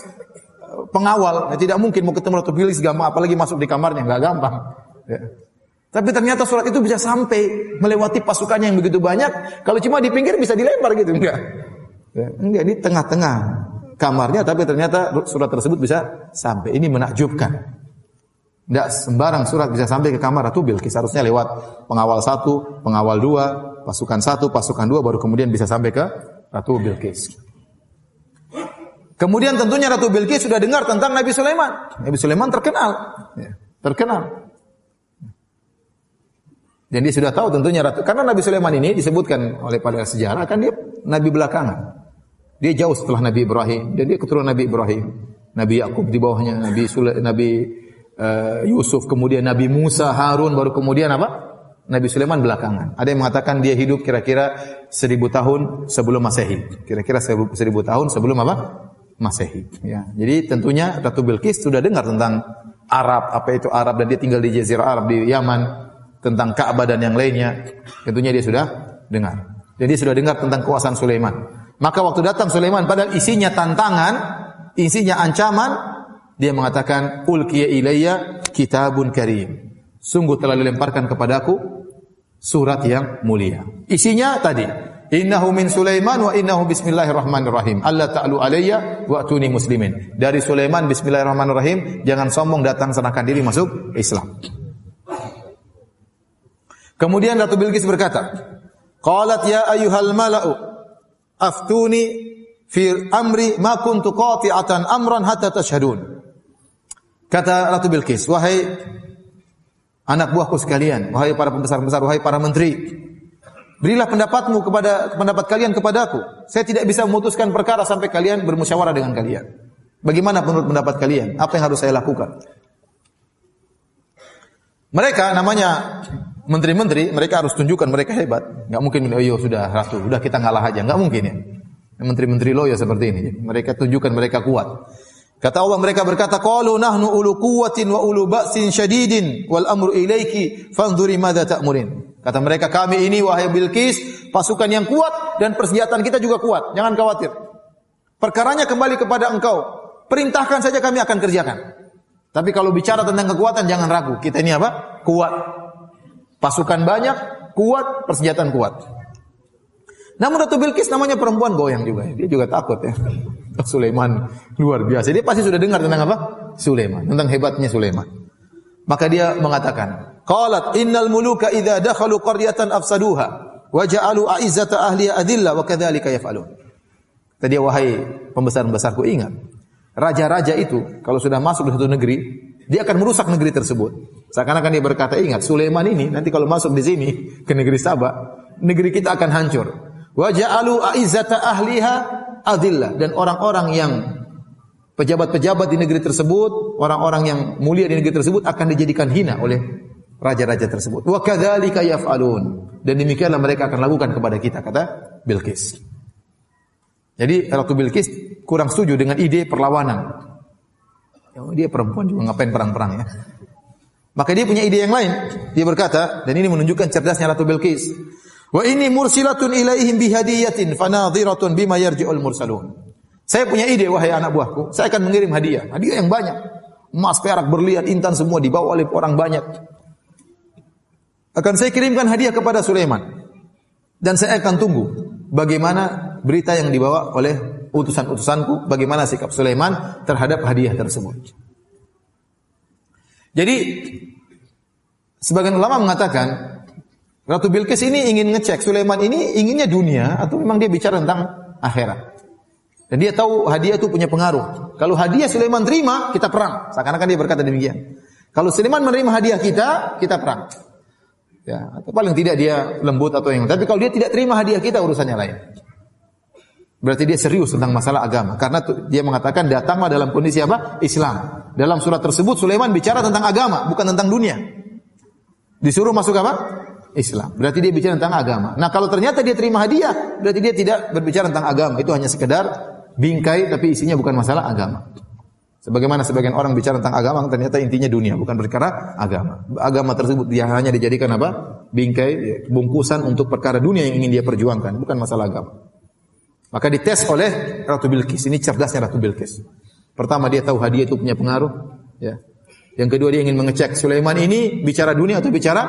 Pengawal. Ya, tidak mungkin mau ketemu Ratu Bilqis gampang, apalagi masuk di kamarnya enggak gampang. Ya. Tapi ternyata surat itu bisa sampai melewati pasukannya yang begitu banyak. Kalau cuma di pinggir bisa dilempar gitu, enggak? Ya, enggak, di tengah-tengah kamarnya, tapi ternyata surat tersebut bisa sampai. Ini menakjubkan. Tidak sembarang surat bisa sampai ke kamar Ratu Bilqis. Harusnya lewat pengawal 1, pengawal 2, pasukan 1, pasukan 2, baru kemudian bisa sampai ke Ratu Bilqis. Kemudian tentunya Ratu Bilqis sudah dengar tentang Nabi Sulaiman. Nabi Sulaiman terkenal. Ya, terkenal. Dan dia sudah tahu tentunya Ratu. Karena Nabi Sulaiman ini disebutkan oleh pada sejarah, kan dia Nabi belakangan. Dia jauh setelah Nabi Ibrahim. Dan dia keturunan Nabi Ibrahim. Nabi Yakub di bawahnya. Nabi Yusuf, kemudian Nabi Musa, Harun, baru kemudian apa? Nabi Sulaiman belakangan. Ada yang mengatakan dia hidup kira-kira 1000 tahun sebelum Masehi. Kira-kira 1000 tahun sebelum apa? Masehi. Ya. Jadi tentunya Ratu Bilqis sudah dengar tentang Arab, apa itu Arab, dan dia tinggal di Jazirah Arab di Yaman, tentang Ka'bah dan yang lainnya. Tentunya dia sudah dengar. Jadi sudah dengar tentang kekuasaan Sulaiman. Maka waktu datang Sulaiman, padahal isinya tantangan, isinya ancaman, dia mengatakan, ulqiya ilayya kitabun karim. Sungguh telah dilemparkan kepadaku surat yang mulia. Isinya tadi, innahu min Sulaiman wa innahu bismillahirrahmanirrahim. Allah ta'alu alayya wa atuni muslimin. Dari Sulaiman, bismillahirrahmanirrahim, jangan sombong, datang serahkan diri masuk Islam. Kemudian Ratu Bilqis berkata, qalat ya ayyuhal mala'u aftuni fi amri ma kuntu qati'atan amran hatta tashhadun. Kata Ratu Bilqis, wahai anak buahku sekalian, wahai para pembesar-pembesar, wahai para menteri, berilah pendapat kalian kepadaku. Saya tidak bisa memutuskan perkara sampai kalian bermusyawarah dengan kalian. Bagaimana menurut pendapat kalian? Apa yang harus saya lakukan? Mereka namanya menteri-menteri, mereka harus tunjukkan mereka hebat. Enggak mungkin, oh iya sudah ratu, udah kita ngalah aja. Enggak mungkin ya. Menteri-menteri loyo seperti ini. Mereka tunjukkan mereka kuat. Kata Allah, mereka berkata, qalu nahnu ulu quwwatin wa ulu ba'sin syadidin wal amru ilaiki fanzuri madza ta'murin. Kata mereka, kami ini wahai Bilqis, pasukan yang kuat dan persenjataan kita juga kuat. Jangan khawatir. Perkaranya kembali kepada engkau. Perintahkan saja, kami akan kerjakan. Tapi kalau bicara tentang kekuatan jangan ragu. Kita ini apa? Kuat. Pasukan banyak, kuat, persenjataan kuat. Namun Ratu Bilqis namanya perempuan goyang juga. Dia juga takut ya. Sulaiman luar biasa. Dia pasti sudah dengar tentang apa? Sulaiman, tentang hebatnya Sulaiman. Maka dia mengatakan, qalat innal muluka idza dakhalu qaryatan afsaduha wa ja'alu a'izzata ahliha adillah wa kadzalika yaf'alun. Tadi wahai pembesar-pembesarku, ingat, raja-raja itu kalau sudah masuk ke satu negeri, dia akan merusak negeri tersebut. Seakan-akan dia berkata, ingat Sulaiman ini nanti kalau masuk di sini ke negeri Saba, negeri kita akan hancur. Wa ja'alu a'izzata ahliha adillah, dan orang-orang yang pejabat-pejabat di negeri tersebut, orang-orang yang mulia di negeri tersebut akan dijadikan hina oleh raja-raja tersebut. Wa kadzalika yaf'alun, dan demikianlah mereka akan lakukan kepada kita, kata Bilqis. Jadi Ratu Bilqis kurang setuju dengan ide perlawanan. Dia perempuan juga ngapain perang-perang ya. Maka dia punya ide yang lain. Dia berkata, dan ini menunjukkan cerdasnya Ratu Bilqis. Wa inni mursilatun ilaihim bihadiyatin fanadhiratun bima yarji'ul mursalun. Saya punya ide wahai anak buahku, saya akan mengirim hadiah yang banyak. Emas, perak, berlian, intan semua dibawa oleh orang banyak. Akan saya kirimkan hadiah kepada Sulaiman. Dan saya akan tunggu bagaimana berita yang dibawa oleh utusan-utusanku, bagaimana sikap Sulaiman terhadap hadiah tersebut. Jadi sebagian ulama mengatakan Ratu Bilqis ini ingin ngecek Sulaiman ini inginnya dunia atau memang dia bicara tentang akhirat. Dan dia tahu hadiah itu punya pengaruh. Kalau hadiah Sulaiman terima, kita perang. Seakan-akan dia berkata demikian. Kalau Sulaiman menerima hadiah kita perang. Ya, atau paling tidak dia lembut atau yang. Tapi kalau dia tidak terima hadiah kita, urusannya lain. Berarti dia serius tentang masalah agama. Karena dia mengatakan datanglah dalam kondisi apa? Islam. Dalam surat tersebut Sulaiman bicara tentang agama, bukan tentang dunia. Disuruh masuk apa? Islam. Berarti dia bicara tentang agama. Nah, kalau ternyata dia terima hadiah, berarti dia tidak berbicara tentang agama. Itu hanya sekedar bingkai tapi isinya bukan masalah agama. Sebagaimana sebagian orang bicara tentang agama ternyata intinya dunia, bukan perkara agama. Agama tersebut dia hanya dijadikan apa? Bingkai, bungkusan untuk perkara dunia yang ingin dia perjuangkan, bukan masalah agama. Maka dites oleh Ratu Bilqis. Ini cerdasnya Ratu Bilqis. Pertama dia tahu hadiah itu punya pengaruh, ya. Yang kedua dia ingin mengecek Sulaiman ini bicara dunia atau bicara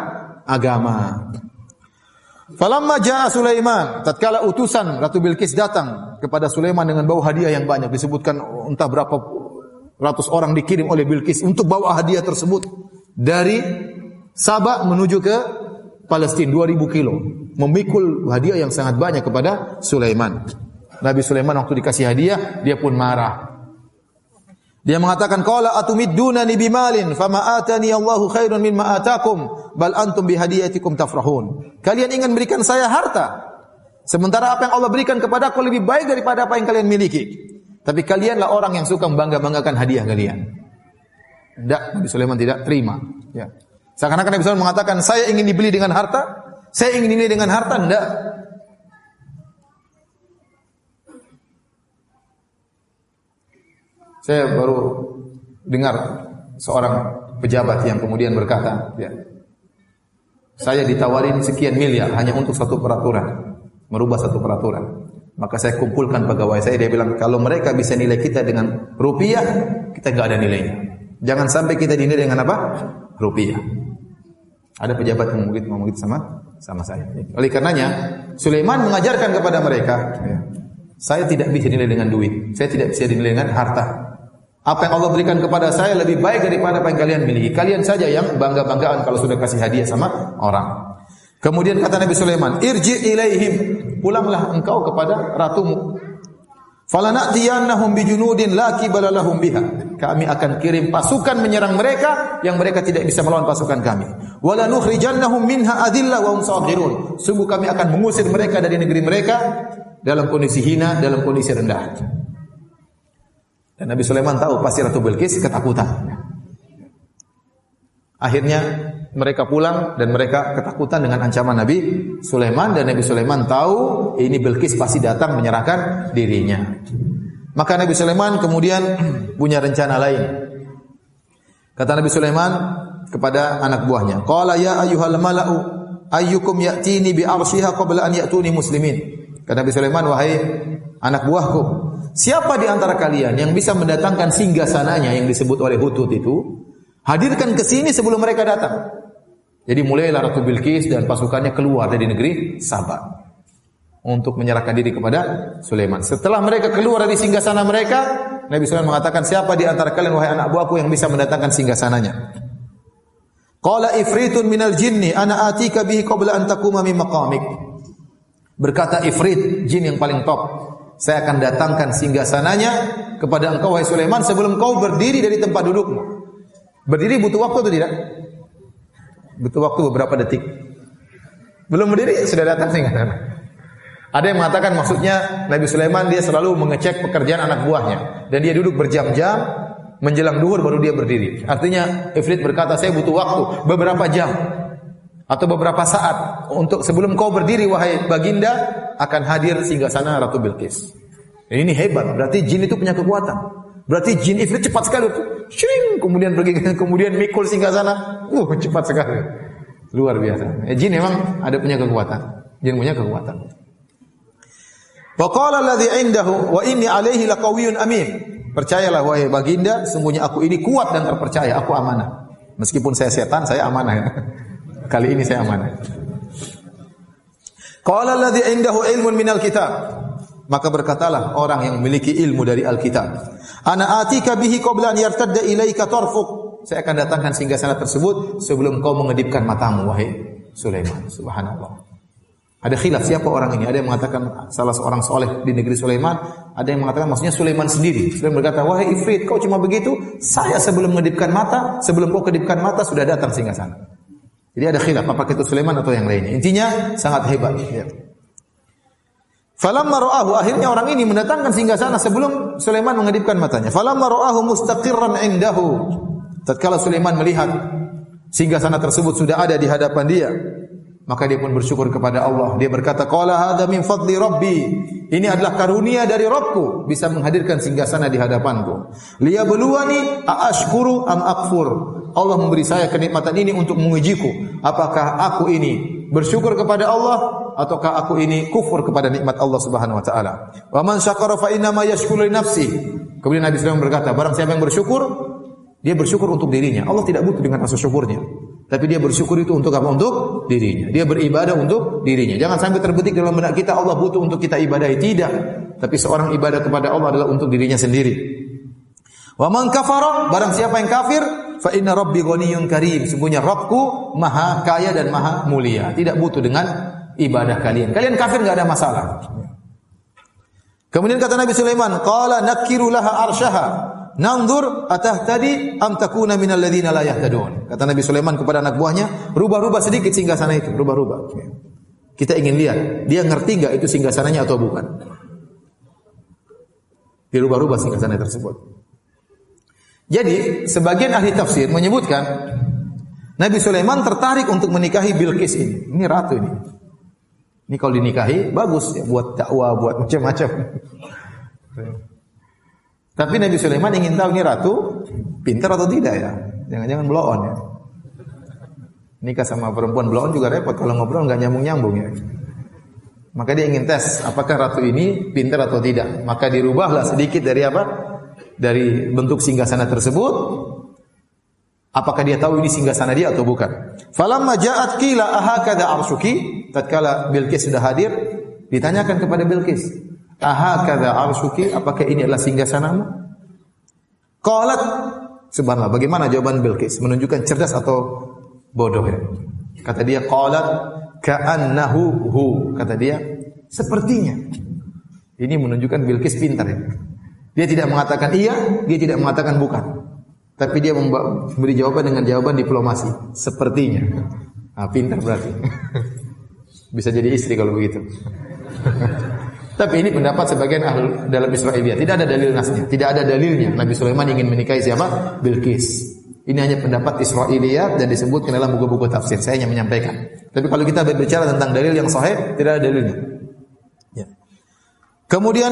agama. Falamma jaa Sulaiman, tatkala utusan Ratu Bilqis datang kepada Sulaiman dengan bawa hadiah yang banyak, disebutkan entah berapa ratus orang dikirim oleh Bilqis untuk bawa hadiah tersebut dari Sabah menuju ke Palestina 2000 kilo, memikul hadiah yang sangat banyak kepada Sulaiman. Nabi Sulaiman waktu dikasih hadiah, dia pun marah. Dia mengatakan qala atumiddunani bimalin fama atani Allahu khairun mimma atakum bal antum bihadiyatikum tafrahun. Kalian ingin berikan saya harta sementara apa yang Allah berikan kepadaku lebih baik daripada apa yang kalian miliki. Tapi kalianlah orang yang suka membangga-banggakan hadiah kalian. Tidak, Nabi Sulaiman tidak terima, ya. Seakan-akan Nabi Sulaiman mengatakan saya ingin dibeli dengan harta, saya ingin dibeli dengan harta, tidak. Saya baru dengar seorang pejabat yang kemudian berkata, ya, saya ditawarin sekian miliar hanya untuk satu peraturan, merubah satu peraturan. Maka saya kumpulkan pegawai saya, dia bilang, kalau mereka bisa nilai kita dengan rupiah, kita nggak ada nilainya. Jangan sampai kita dinilai dengan apa? Rupiah. Ada pejabat yang ngomong gitu sama saya. Oleh karenanya, Sulaiman mengajarkan kepada mereka, ya, saya tidak bisa dinilai dengan duit, saya tidak bisa dinilai dengan harta. Apa yang Allah berikan kepada saya lebih baik daripada apa yang kalian miliki. Kalian saja yang bangga-banggaan kalau sudah kasih hadiah sama orang. Kemudian kata Nabi Sulaiman, irji ilaihim, pulanglah engkau kepada ratumu. Falanatiyannahum bijunudin la qibala lahum biha. Kami akan kirim pasukan menyerang mereka yang mereka tidak bisa melawan pasukan kami. Wala nukhrijannahum minha adillah wa hum saghirun. Sungguh kami akan mengusir mereka dari negeri mereka dalam kondisi hina, dalam kondisi rendah. Dan Nabi Sulaiman tahu pasti Ratu Bilqis ketakutan. Akhirnya mereka pulang dan mereka ketakutan dengan ancaman Nabi Sulaiman, dan Nabi Sulaiman tahu ini Bilqis pasti datang menyerahkan dirinya. Maka Nabi Sulaiman kemudian punya rencana lain. Kata Nabi Sulaiman kepada anak buahnya, qala ya ayyuhal mala'u ayyukum ya'tini bi arsyiha qabla an ya'tuni muslimin. Kata Nabi Sulaiman, wahai anak buahku, siapa di antara kalian yang bisa mendatangkan singgasananya yang disebut oleh Hutut itu? Hadirkan ke sini sebelum mereka datang. Jadi mulailah Ratu Bilqis dan pasukannya keluar dari negeri Sabah untuk menyerahkan diri kepada Sulaiman. Setelah mereka keluar dari singgasana mereka, Nabi Sulaiman mengatakan, siapa di antara kalian wahai anak buahku yang bisa mendatangkan singgasananya? Qala ifritun minal jinni ana atika bihi qabla an taquma min maqamik. Berkata ifrit, jin yang paling top, saya akan datangkan singgasananya kepada engkau wahai Sulaiman sebelum kau berdiri dari tempat dudukmu. Berdiri butuh waktu atau tidak? Butuh waktu beberapa detik. Belum berdiri sudah datang singgasana. Ada yang mengatakan maksudnya Nabi Sulaiman dia selalu mengecek pekerjaan anak buahnya dan dia duduk berjam-jam menjelang duhur baru dia berdiri. Artinya Ifrit berkata, saya butuh waktu beberapa jam atau beberapa saat untuk sebelum kau berdiri wahai baginda akan hadir singgasana Ratu Bilqis. Ini hebat, berarti jin itu punya kekuatan. Berarti jin Ifrit cepat sekali, shring, kemudian pergi, kemudian mikul singgasana, cepat sekali, luar biasa. Jin memang ada punya kekuatan. Jin punya kekuatan. Wa qala alladhi 'indahu wa inni 'alaihi laqawiyyun amin. Percayalah wahai baginda, sungguhnya aku ini kuat dan terpercaya, aku amanah. Meskipun saya setan, saya amanah. Kali ini saya amanah. Qala alladhi 'indahu 'ilmun minal kitab. Maka berkatalah orang yang memiliki ilmu dari Alkitab, ana atika bihi qabla an yartadda ilaika tarfuk. Saya akan datangkan singgasana tersebut sebelum kau mengedipkan matamu wahai Sulaiman. Subhanallah. Ada khilaf siapa orang ini. Ada yang mengatakan salah seorang soleh di negeri Sulaiman, ada yang mengatakan maksudnya Sulaiman sendiri. Sulaiman berkata, wahai Ifrit, kau cuma begitu, saya sebelum mengedipkan mata, sebelum kau kedipkan mata sudah datang singgasana. Jadi ada khilaf apakah itu Sulaiman atau yang lainnya. Intinya sangat hebat. Ya. Falamma ra'ahu, akhirnya orang ini mendatangkan singgasana sebelum Sulaiman mengedipkan matanya. Falamma ra'ahu mustaqirran 'indahu. Tatkala Sulaiman melihat singgasana tersebut sudah ada di hadapan dia, maka dia pun bersyukur kepada Allah. Dia berkata, qala hadza min fadli rabbi. Ini adalah karunia dari Rabbku bisa menghadirkan singgasana di hadapanku. Liyabluwani aashkuru am akfur. Allah memberi saya kenikmatan ini untuk mengujiku, apakah aku ini bersyukur kepada Allah ataukah aku ini kufur kepada nikmat Allah Subhanahu wa taala. Wa man syakara fa inna ma yashkuru li nafsi. Kemudian Nabi sallallahu berkata, barang siapa yang bersyukur, dia bersyukur untuk dirinya. Allah tidak butuh dengan rasa syukurnya. Tapi dia bersyukur itu untuk apa? Untuk dirinya. Dia beribadah untuk dirinya. Jangan sampai terbetik dalam benak kita Allah butuh untuk kita ibadahi. Tidak. Tapi seorang ibadah kepada Allah adalah untuk dirinya sendiri. Wa man kafara, barang siapa yang kafir, fa inna rabbi ghaniyyun karim. Sesungguhnya Rabbku maha kaya dan maha mulia. Tidak butuh dengan ibadah kalian. Kalian kafir enggak ada masalah. Kemudian kata Nabi Sulaiman, qala nakiru laha arsyaha. Nanzur atahtadi am takuna minal ladzina la yahtadun. Kata Nabi Sulaiman kepada anak buahnya, rubah-rubah sedikit singgasana itu, rubah-rubah. Kita ingin lihat, dia ngerti enggak itu singgasananya atau bukan. Dirubah-rubah singgasana tersebut. Jadi, sebagian ahli tafsir menyebutkan Nabi Sulaiman tertarik untuk menikahi Bilqis ini. Ini ratu ini. Ini kalau dinikahi bagus ya, buat dakwah, buat macam-macam. Tapi Nabi Sulaiman ingin tahu ini ratu pintar atau tidak ya. Jangan-jangan blow on ya. Nikah sama perempuan blow on juga repot kalau ngobrol enggak nyambung-nyambung ya. Maka dia ingin tes apakah ratu ini pintar atau tidak. Maka dirubahlah sedikit dari apa? Dari bentuk singgasana tersebut. Apakah dia tahu ini singgasana dia atau bukan? Falamma ja'at qila ahakadha arshuki. Tatkala Bilqis sudah hadir, ditanyakan kepada Bilqis, ahakadha arshuki, apakah ini adalah singgasanamu? Qalat, subhanallah, bagaimana jawaban Bilqis? Menunjukkan cerdas atau bodoh ya? Kata dia, qalat ka'annahu hu. Kata dia, sepertinya. Ini menunjukkan Bilqis pintar ya. Dia tidak mengatakan iya, dia tidak mengatakan bukan. Tapi dia memberi jawaban dengan jawaban diplomasi. Sepertinya. Nah, pintar berarti. Bisa jadi istri kalau begitu. Tapi ini pendapat sebagian ahli dalam Israiliyat. Tidak ada dalil nasnya. Tidak ada dalilnya. Nabi Sulaiman ingin menikahi siapa? Bilqis. Ini hanya pendapat Israiliyat dan disebutkan dalam buku-buku tafsir. Saya hanya menyampaikan. Tapi kalau kita berbicara tentang dalil yang sahih, tidak ada dalilnya. Ya. Kemudian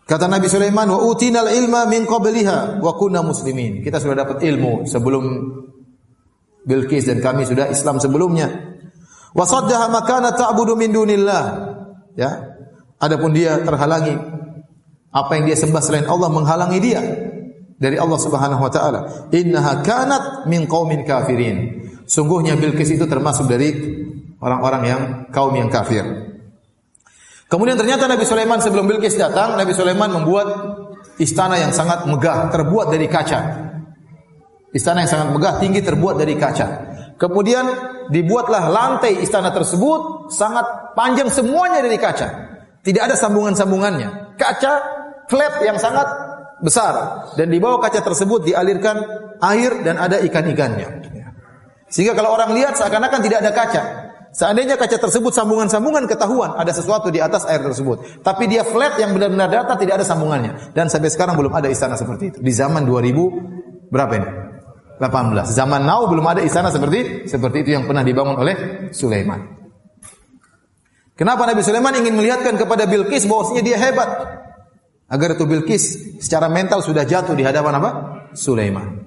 kata Nabi Sulaiman, wa utinal ilma min qabliha wa kunna muslimin. Kita sudah dapat ilmu sebelum Bilqis dan kami sudah Islam sebelumnya. Wa saddaha makana ta'budu min dunillah. Ya. Adapun dia terhalangi, apa yang dia sembah selain Allah menghalangi dia dari Allah Subhanahu wa taala. Innaha kanat min qaumin kafirin. Sungguhnya Bilqis itu termasuk dari orang-orang yang kaum yang kafir. Kemudian ternyata Nabi Sulaiman sebelum Bilqis datang, Nabi Sulaiman membuat istana yang sangat megah, terbuat dari kaca. Istana yang sangat megah, tinggi, terbuat dari kaca. Kemudian dibuatlah lantai istana tersebut sangat panjang, semuanya dari kaca. Tidak ada sambungan-sambungannya. Kaca flat yang sangat besar. Dan di bawah kaca tersebut dialirkan air dan ada ikan-ikannya. Sehingga kalau orang lihat seakan-akan tidak ada kaca. Seandainya kaca tersebut sambungan-sambungan ketahuan ada sesuatu di atas air tersebut. Tapi dia flat yang benar-benar datar, tidak ada sambungannya. Dan sampai sekarang belum ada istana seperti itu. Di zaman 2000 berapa ini? 18. Zaman now belum ada istana seperti itu yang pernah dibangun oleh Sulaiman. Kenapa Nabi Sulaiman ingin melihatkan kepada Bilqis bahwasanya dia hebat? Agar itu Bilqis secara mental sudah jatuh di hadapan apa? Sulaiman.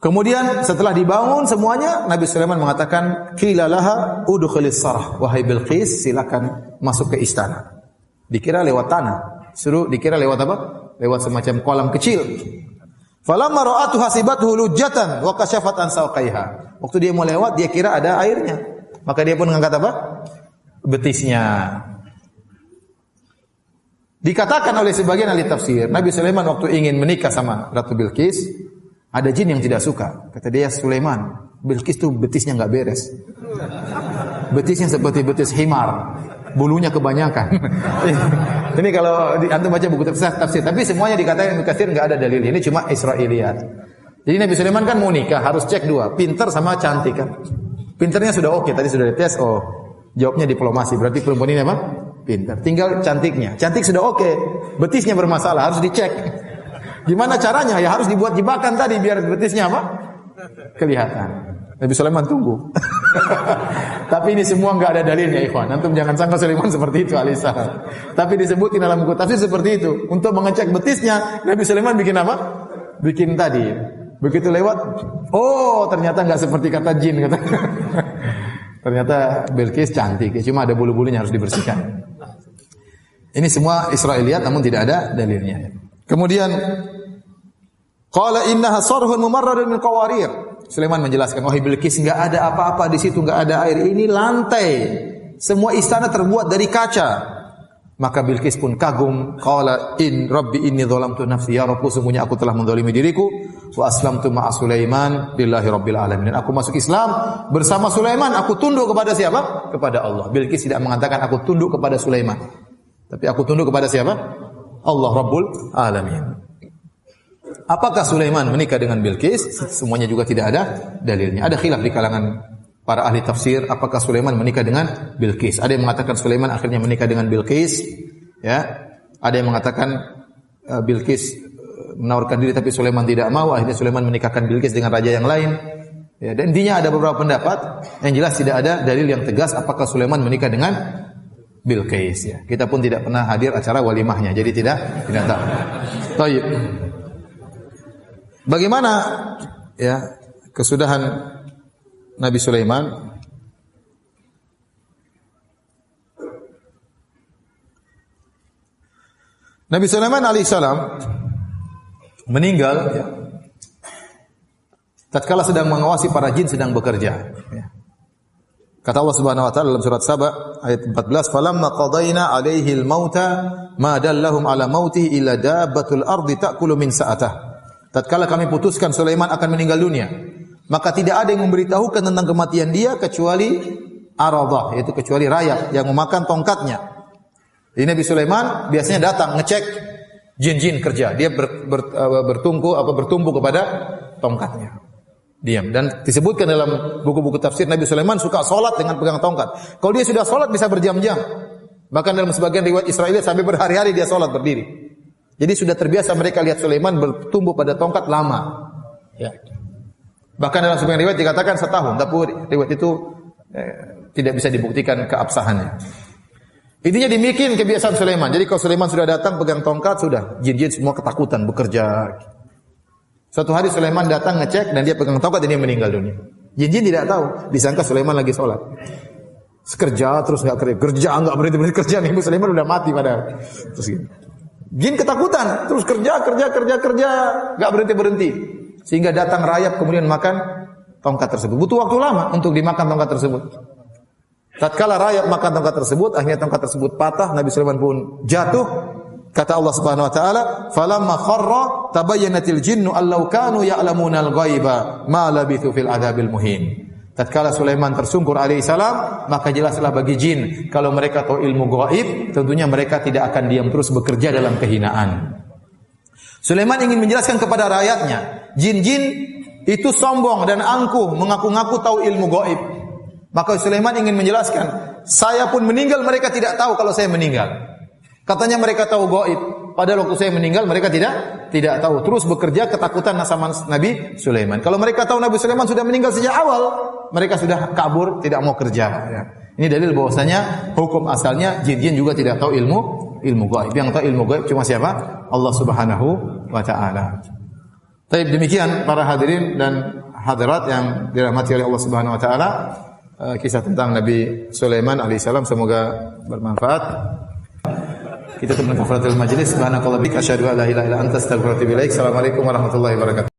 Kemudian setelah dibangun semuanya, Nabi Sulaiman mengatakan, "Qila laha udkhulis sarah." Wahai Bilqis, silakan masuk ke istana. Dikira lewat tanah. Dikira lewat apa? Lewat semacam kolam kecil. Falamma ra'atu hasibathu lujjatan wa kashafat an sawqaiha. Waktu dia mau lewat, dia kira ada airnya. Maka dia pun mengangkat apa? Betisnya. Dikatakan oleh sebagian ahli tafsir, Nabi Sulaiman waktu ingin menikah sama Ratu Bilqis, ada jin yang tidak suka. Kata dia, Sulaiman, Bilqis tuh betisnya enggak beres. Betisnya seperti betis himar. Bulunya kebanyakan. Ini kalau antum baca buku tafsir, tapi semuanya dikatakan Ibnu Katsir enggak ada dalil. Ini cuma Israiliyat. Jadi Nabi Sulaiman kan mau nikah, harus cek dua, pintar sama cantik kan. Pintarnya sudah oke, tadi sudah dites, jawabnya diplomasi, berarti perempuan ini apa? Pintar. Tinggal cantiknya. Cantik sudah oke, betisnya bermasalah, harus dicek. Gimana caranya? Ya harus dibuat jebakan tadi biar betisnya apa? Kelihatan. Nabi Sulaiman tunggu. Tapi ini semua enggak ada dalilnya, ikhwan. Antum jangan sangka Sulaiman seperti itu, Alisa. Tapi disebutin dalam buku tafsir seperti itu. Untuk mengecek betisnya, Nabi Sulaiman bikin apa? Bikin tadi. Begitu lewat, ternyata enggak seperti kata jin kata. Ternyata Bilqis cantik, cuma ada bulu-bulunya harus dibersihkan. Ini semua Israiliyat namun tidak ada dalilnya. Kemudian qala innaha sarhun mumarradun min qawarir. Sulaiman menjelaskan, wahai Bilqis, enggak ada apa-apa di situ, enggak ada air. Ini lantai. Semua istana terbuat dari kaca. Maka Bilqis pun kagum, qala in rabbi inni dzalamtu nafsi, ya Rabbku, sungguhnya aku telah menzalimi diriku, wa aslamtu ma'a Sulaiman lillahi rabbil alamin. Dan aku masuk Islam bersama Sulaiman, aku tunduk kepada siapa? Kepada Allah. Bilqis tidak mengatakan aku tunduk kepada Sulaiman. Tapi aku tunduk kepada siapa? Allah Rabbul Alamin. Apakah Sulaiman menikah dengan Bilqis? Semuanya juga tidak ada dalilnya. Ada khilaf di kalangan para ahli tafsir, apakah Sulaiman menikah dengan Bilqis? Ada yang mengatakan Sulaiman akhirnya menikah dengan Bilqis, ya. Ada yang mengatakan Bilqis menawarkan diri tapi Sulaiman tidak mau, akhirnya Sulaiman menikahkan Bilqis dengan raja yang lain. Ya, dan intinya ada beberapa pendapat, yang jelas tidak ada dalil yang tegas apakah Sulaiman menikah dengan Bilqis, ya. Kita pun tidak pernah hadir acara walimahnya, jadi tidak tahu. Baik. Bagaimana ya kesudahan Nabi Sulaiman? Nabi Sulaiman alaihissalam meninggal ya, tatkala sedang mengawasi para jin sedang bekerja. Ya. Kata Allah Subhanahu wa taala dalam surat Saba ayat 14, "Falamma qadayna 'alaihi al-mauta ma dallahum 'ala mautihi illa dabbatul ardi ta'kulu min sa'atah." Tatkala kami putuskan Sulaiman akan meninggal dunia, maka tidak ada yang memberitahukan tentang kematian dia kecuali aradah, yaitu kecuali rayap yang memakan tongkatnya. Jadi Nabi Sulaiman biasanya datang ngecek jin-jin kerja. Dia bertumpu kepada tongkatnya. Diam. Dan disebutkan dalam buku-buku tafsir Nabi Sulaiman suka salat dengan pegang tongkat. Kalau dia sudah salat bisa berjam-jam. Bahkan dalam sebagian riwayat Israiliyat sampai berhari-hari dia salat berdiri. Jadi sudah terbiasa mereka lihat Sulaiman bertumbuh pada tongkat lama. Ya. Bahkan dalam sebagian riwayat dikatakan setahun, tapi riwayat itu tidak bisa dibuktikan keabsahannya. Intinya demikian kebiasaan Sulaiman. Jadi kalau Sulaiman sudah datang pegang tongkat, sudah jin-jin semua ketakutan bekerja. Suatu hari Sulaiman datang ngecek dan dia pegang tongkat dan dia meninggal dunia. Jin-jin tidak tahu, disangka Sulaiman lagi sholat. Kerja terus enggak kerja enggak berhenti kerja nih, Sulaiman udah mati padahal. Terus gitu. Jin ketakutan, terus kerja, enggak berhenti. Sehingga datang rayap kemudian makan tongkat tersebut. Butuh waktu lama untuk dimakan tongkat tersebut. Tatkala rayap makan tongkat tersebut, akhirnya tongkat tersebut patah, Nabi Sulaiman pun jatuh. Kata Allah Subhanahu wa taala, "Falamma kharra tabayyanatil jinnu allau kanu ya'lamunal ghaiba ma labithu fil adzabil muhin." Tatkala Sulaiman tersungkur alaihissalam, maka jelaslah bagi jin kalau mereka tahu ilmu gaib, tentunya mereka tidak akan diam terus bekerja dalam kehinaan. Sulaiman ingin menjelaskan kepada rakyatnya, jin-jin itu sombong dan angkuh, mengaku-ngaku tahu ilmu gaib. Maka Sulaiman ingin menjelaskan, saya pun meninggal mereka tidak tahu kalau saya meninggal. Katanya mereka tahu gaib, padahal waktu saya meninggal mereka tidak tahu. Terus bekerja ketakutan sama Nabi Sulaiman. Kalau mereka tahu Nabi Sulaiman sudah meninggal sejak awal, mereka sudah kabur, tidak mau kerja. Ya. Ini dalil bahwasanya hukum asalnya jin-jin juga tidak tahu ilmu gaib. Yang tahu ilmu gaib cuma siapa? Allah Subhanahu wa taala. Baik, demikian para hadirin dan hadirat yang dirahmati oleh Allah Subhanahu wa taala, kisah tentang Nabi Sulaiman alaihissalam semoga bermanfaat. Kita tutup kafaratul majlis. Subhanakallah bik asyhadu an la ilaha illa anta astaghfiruka wa atubu ilaik. Assalamualaikum warahmatullahi wabarakatuh.